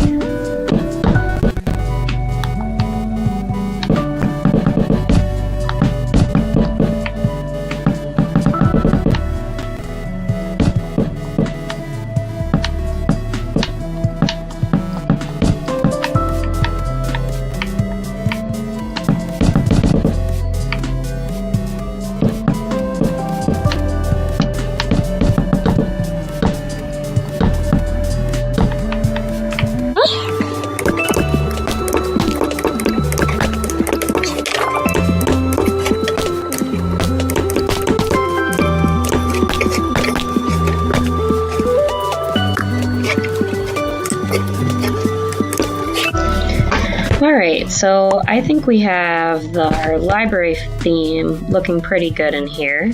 So I think we have our library theme looking pretty good in here.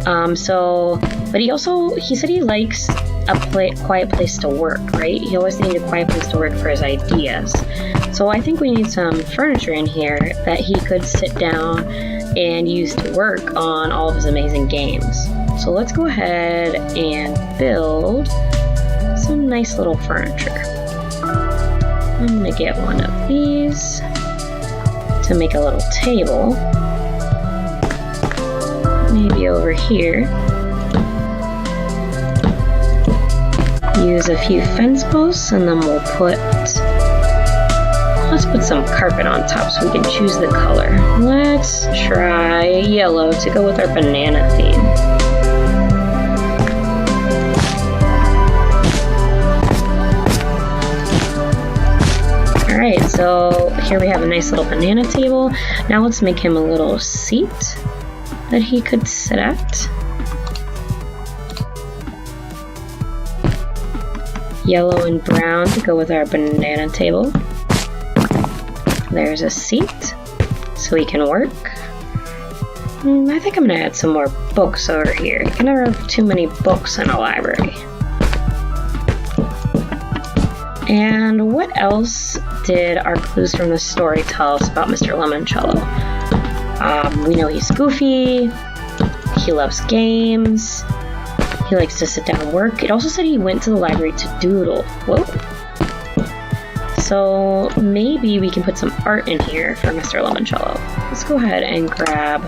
But he said he likes a quiet place to work, right? He always needed a quiet place to work for his ideas. So I think we need some furniture in here that he could sit down and use to work on all of his amazing games. So let's go ahead and build some nice little furniture. I'm gonna get one of these to make a little table. Maybe over here. Use a few fence posts and then let's put some carpet on top so we can choose the color. Let's try yellow to go with our banana theme. Alright, so here we have a nice little banana table. Now let's make him a little seat that he could sit at. Yellow and brown to go with our banana table. There's a seat so he can work. I think I'm gonna add some more books over here. You can never have too many books in a library. And what else did our clues from the story tell us about Mr. Lemoncello? We know he's goofy, he loves games, he likes to sit down and work. It also said he went to the library to doodle. Whoa. So maybe we can put some art in here for Mr. Lemoncello. Let's go ahead and grab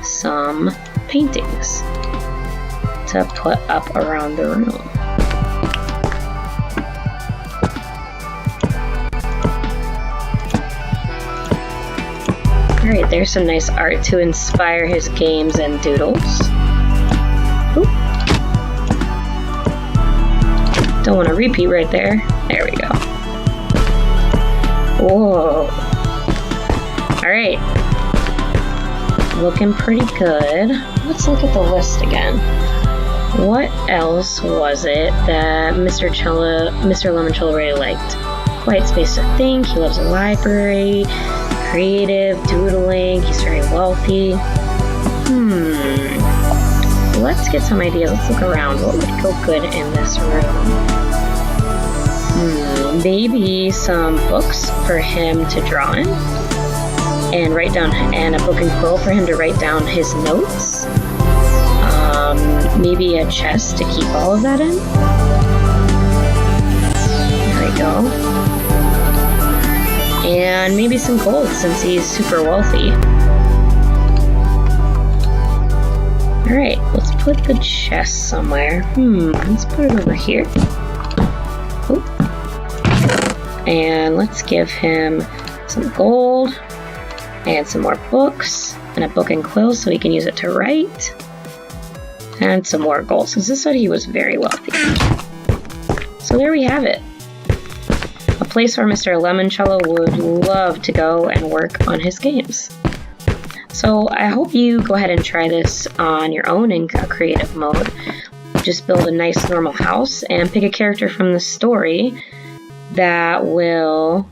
some paintings to put up around the room. Alright, there's some nice art to inspire his games and doodles. Oop. Don't want to repeat right there. There we go. Whoa. Alright. Looking pretty good. Let's look at the list again. What else was it that Mr. Lemoncello really liked? Quiet space to think, he loves a library, creative, doodling, he's very wealthy. Let's get some ideas. Let's look around. What would go good in this room? Maybe some books for him to draw in and write down, and a book and quill for him to write down his notes. Maybe a chest to keep all of that in. There we go. And maybe some gold since he's super wealthy. Alright, let's put the chest somewhere. Let's put it over here. Oop. And let's give him some gold and some more books and a book and quill so he can use it to write. And some more gold since this said he was very wealthy. So there we have it. A place where Mr. Lemoncello would love to go and work on his games. So I hope you go ahead and try this on your own in a creative mode. Just build a nice normal house and pick a character from the story that will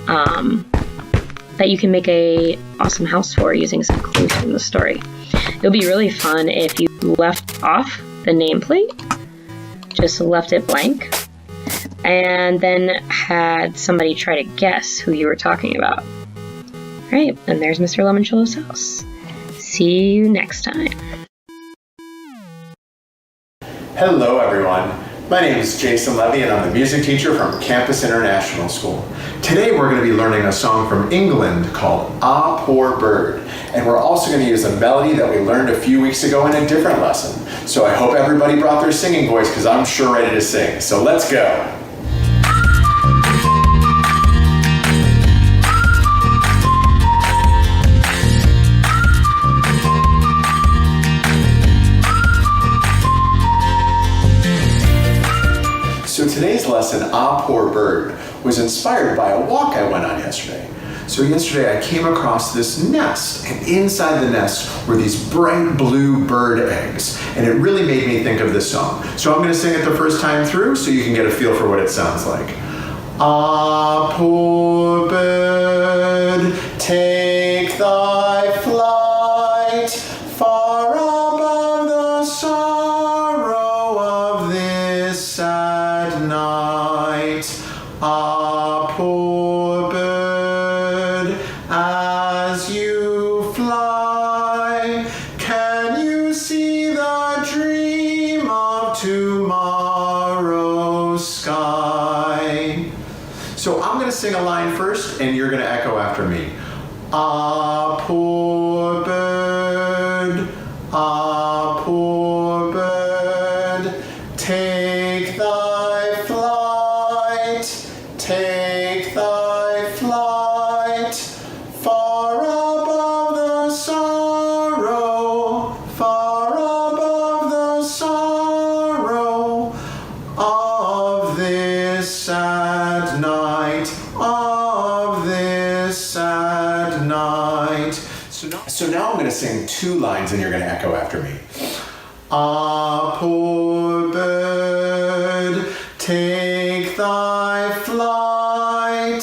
that you can make a awesome house for using some clues from the story. It'll be really fun if you left off the nameplate, just left it blank, and then had somebody try to guess who you were talking about. Alright, and there's Mr. Lemoncello's house. See you next time. Hello everyone, my name is Jason Levy and I'm the music teacher from Campus International School. Today we're going to be learning a song from England called Ah Poor Bird, and we're also going to use a melody that we learned a few weeks ago in a different lesson. So I hope everybody brought their singing voice because I'm sure ready to sing. So let's go! So today's lesson, Ah Poor Bird, was inspired by a walk I went on yesterday. So yesterday I came across this nest, and inside the nest were these bright blue bird eggs, and it really made me think of this song. So I'm going to sing it the first time through so you can get a feel for what it sounds like. Ah, poor bird, take thy flight far above the sorrow of this sad night. Ah, poor bird, as you fly, can you see the dream of tomorrow's sky? So I'm going to sing a line first, and you're going to echo after me. Ah, poor bird, ah, poor bird, take thy flight, take thy flight, far above the sorrow, far above the sorrow of this sad night, of this sad night. So now I'm going to sing two lines and you're going to echo after me. Ah, poor bird, take thy flight.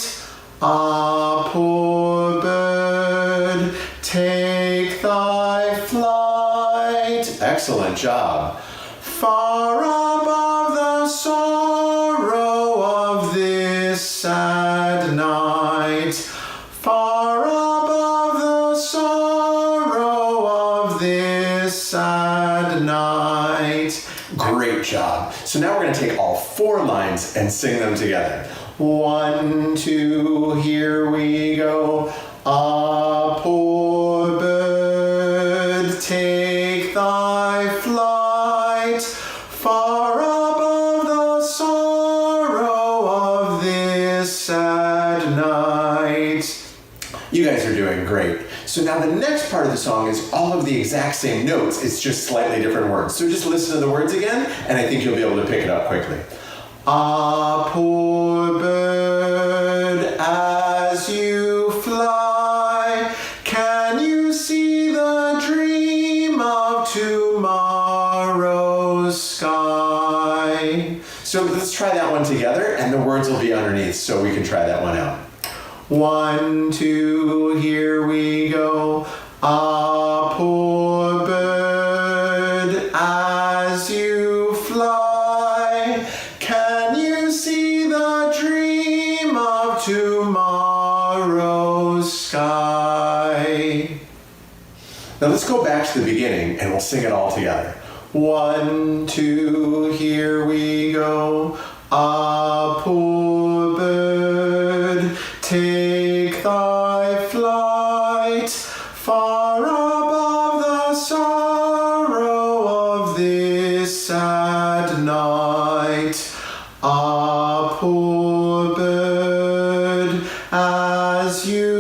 Ah, poor bird, take thy flight. Excellent job. Far above the sorrow of this sad night, far above the sorrow of this sad night. Great job. So now we're going to take all four lines and sing them together. 1, 2, here we go. Ah, poor bird, take thy flight far above the sorrow of this sad night. You guys are doing great. So now the next part of the song is all of the exact same notes. It's just slightly different words. So just listen to the words again, and I think you'll be able to pick it up quickly. Ah, poor bird, as you fly, can you see the dream of tomorrow's sky? So let's try that one together, and the words will be underneath, so we can try that one out. 1, 2, here we go. Ah, poor bird, as you fly, can you see the dream of tomorrow's sky? Now let's go back to the beginning and we'll sing it all together. 1, 2, here we go. Ah, poor bird, take thy flight far above the sorrow of this sad night. Ah, poor bird, as you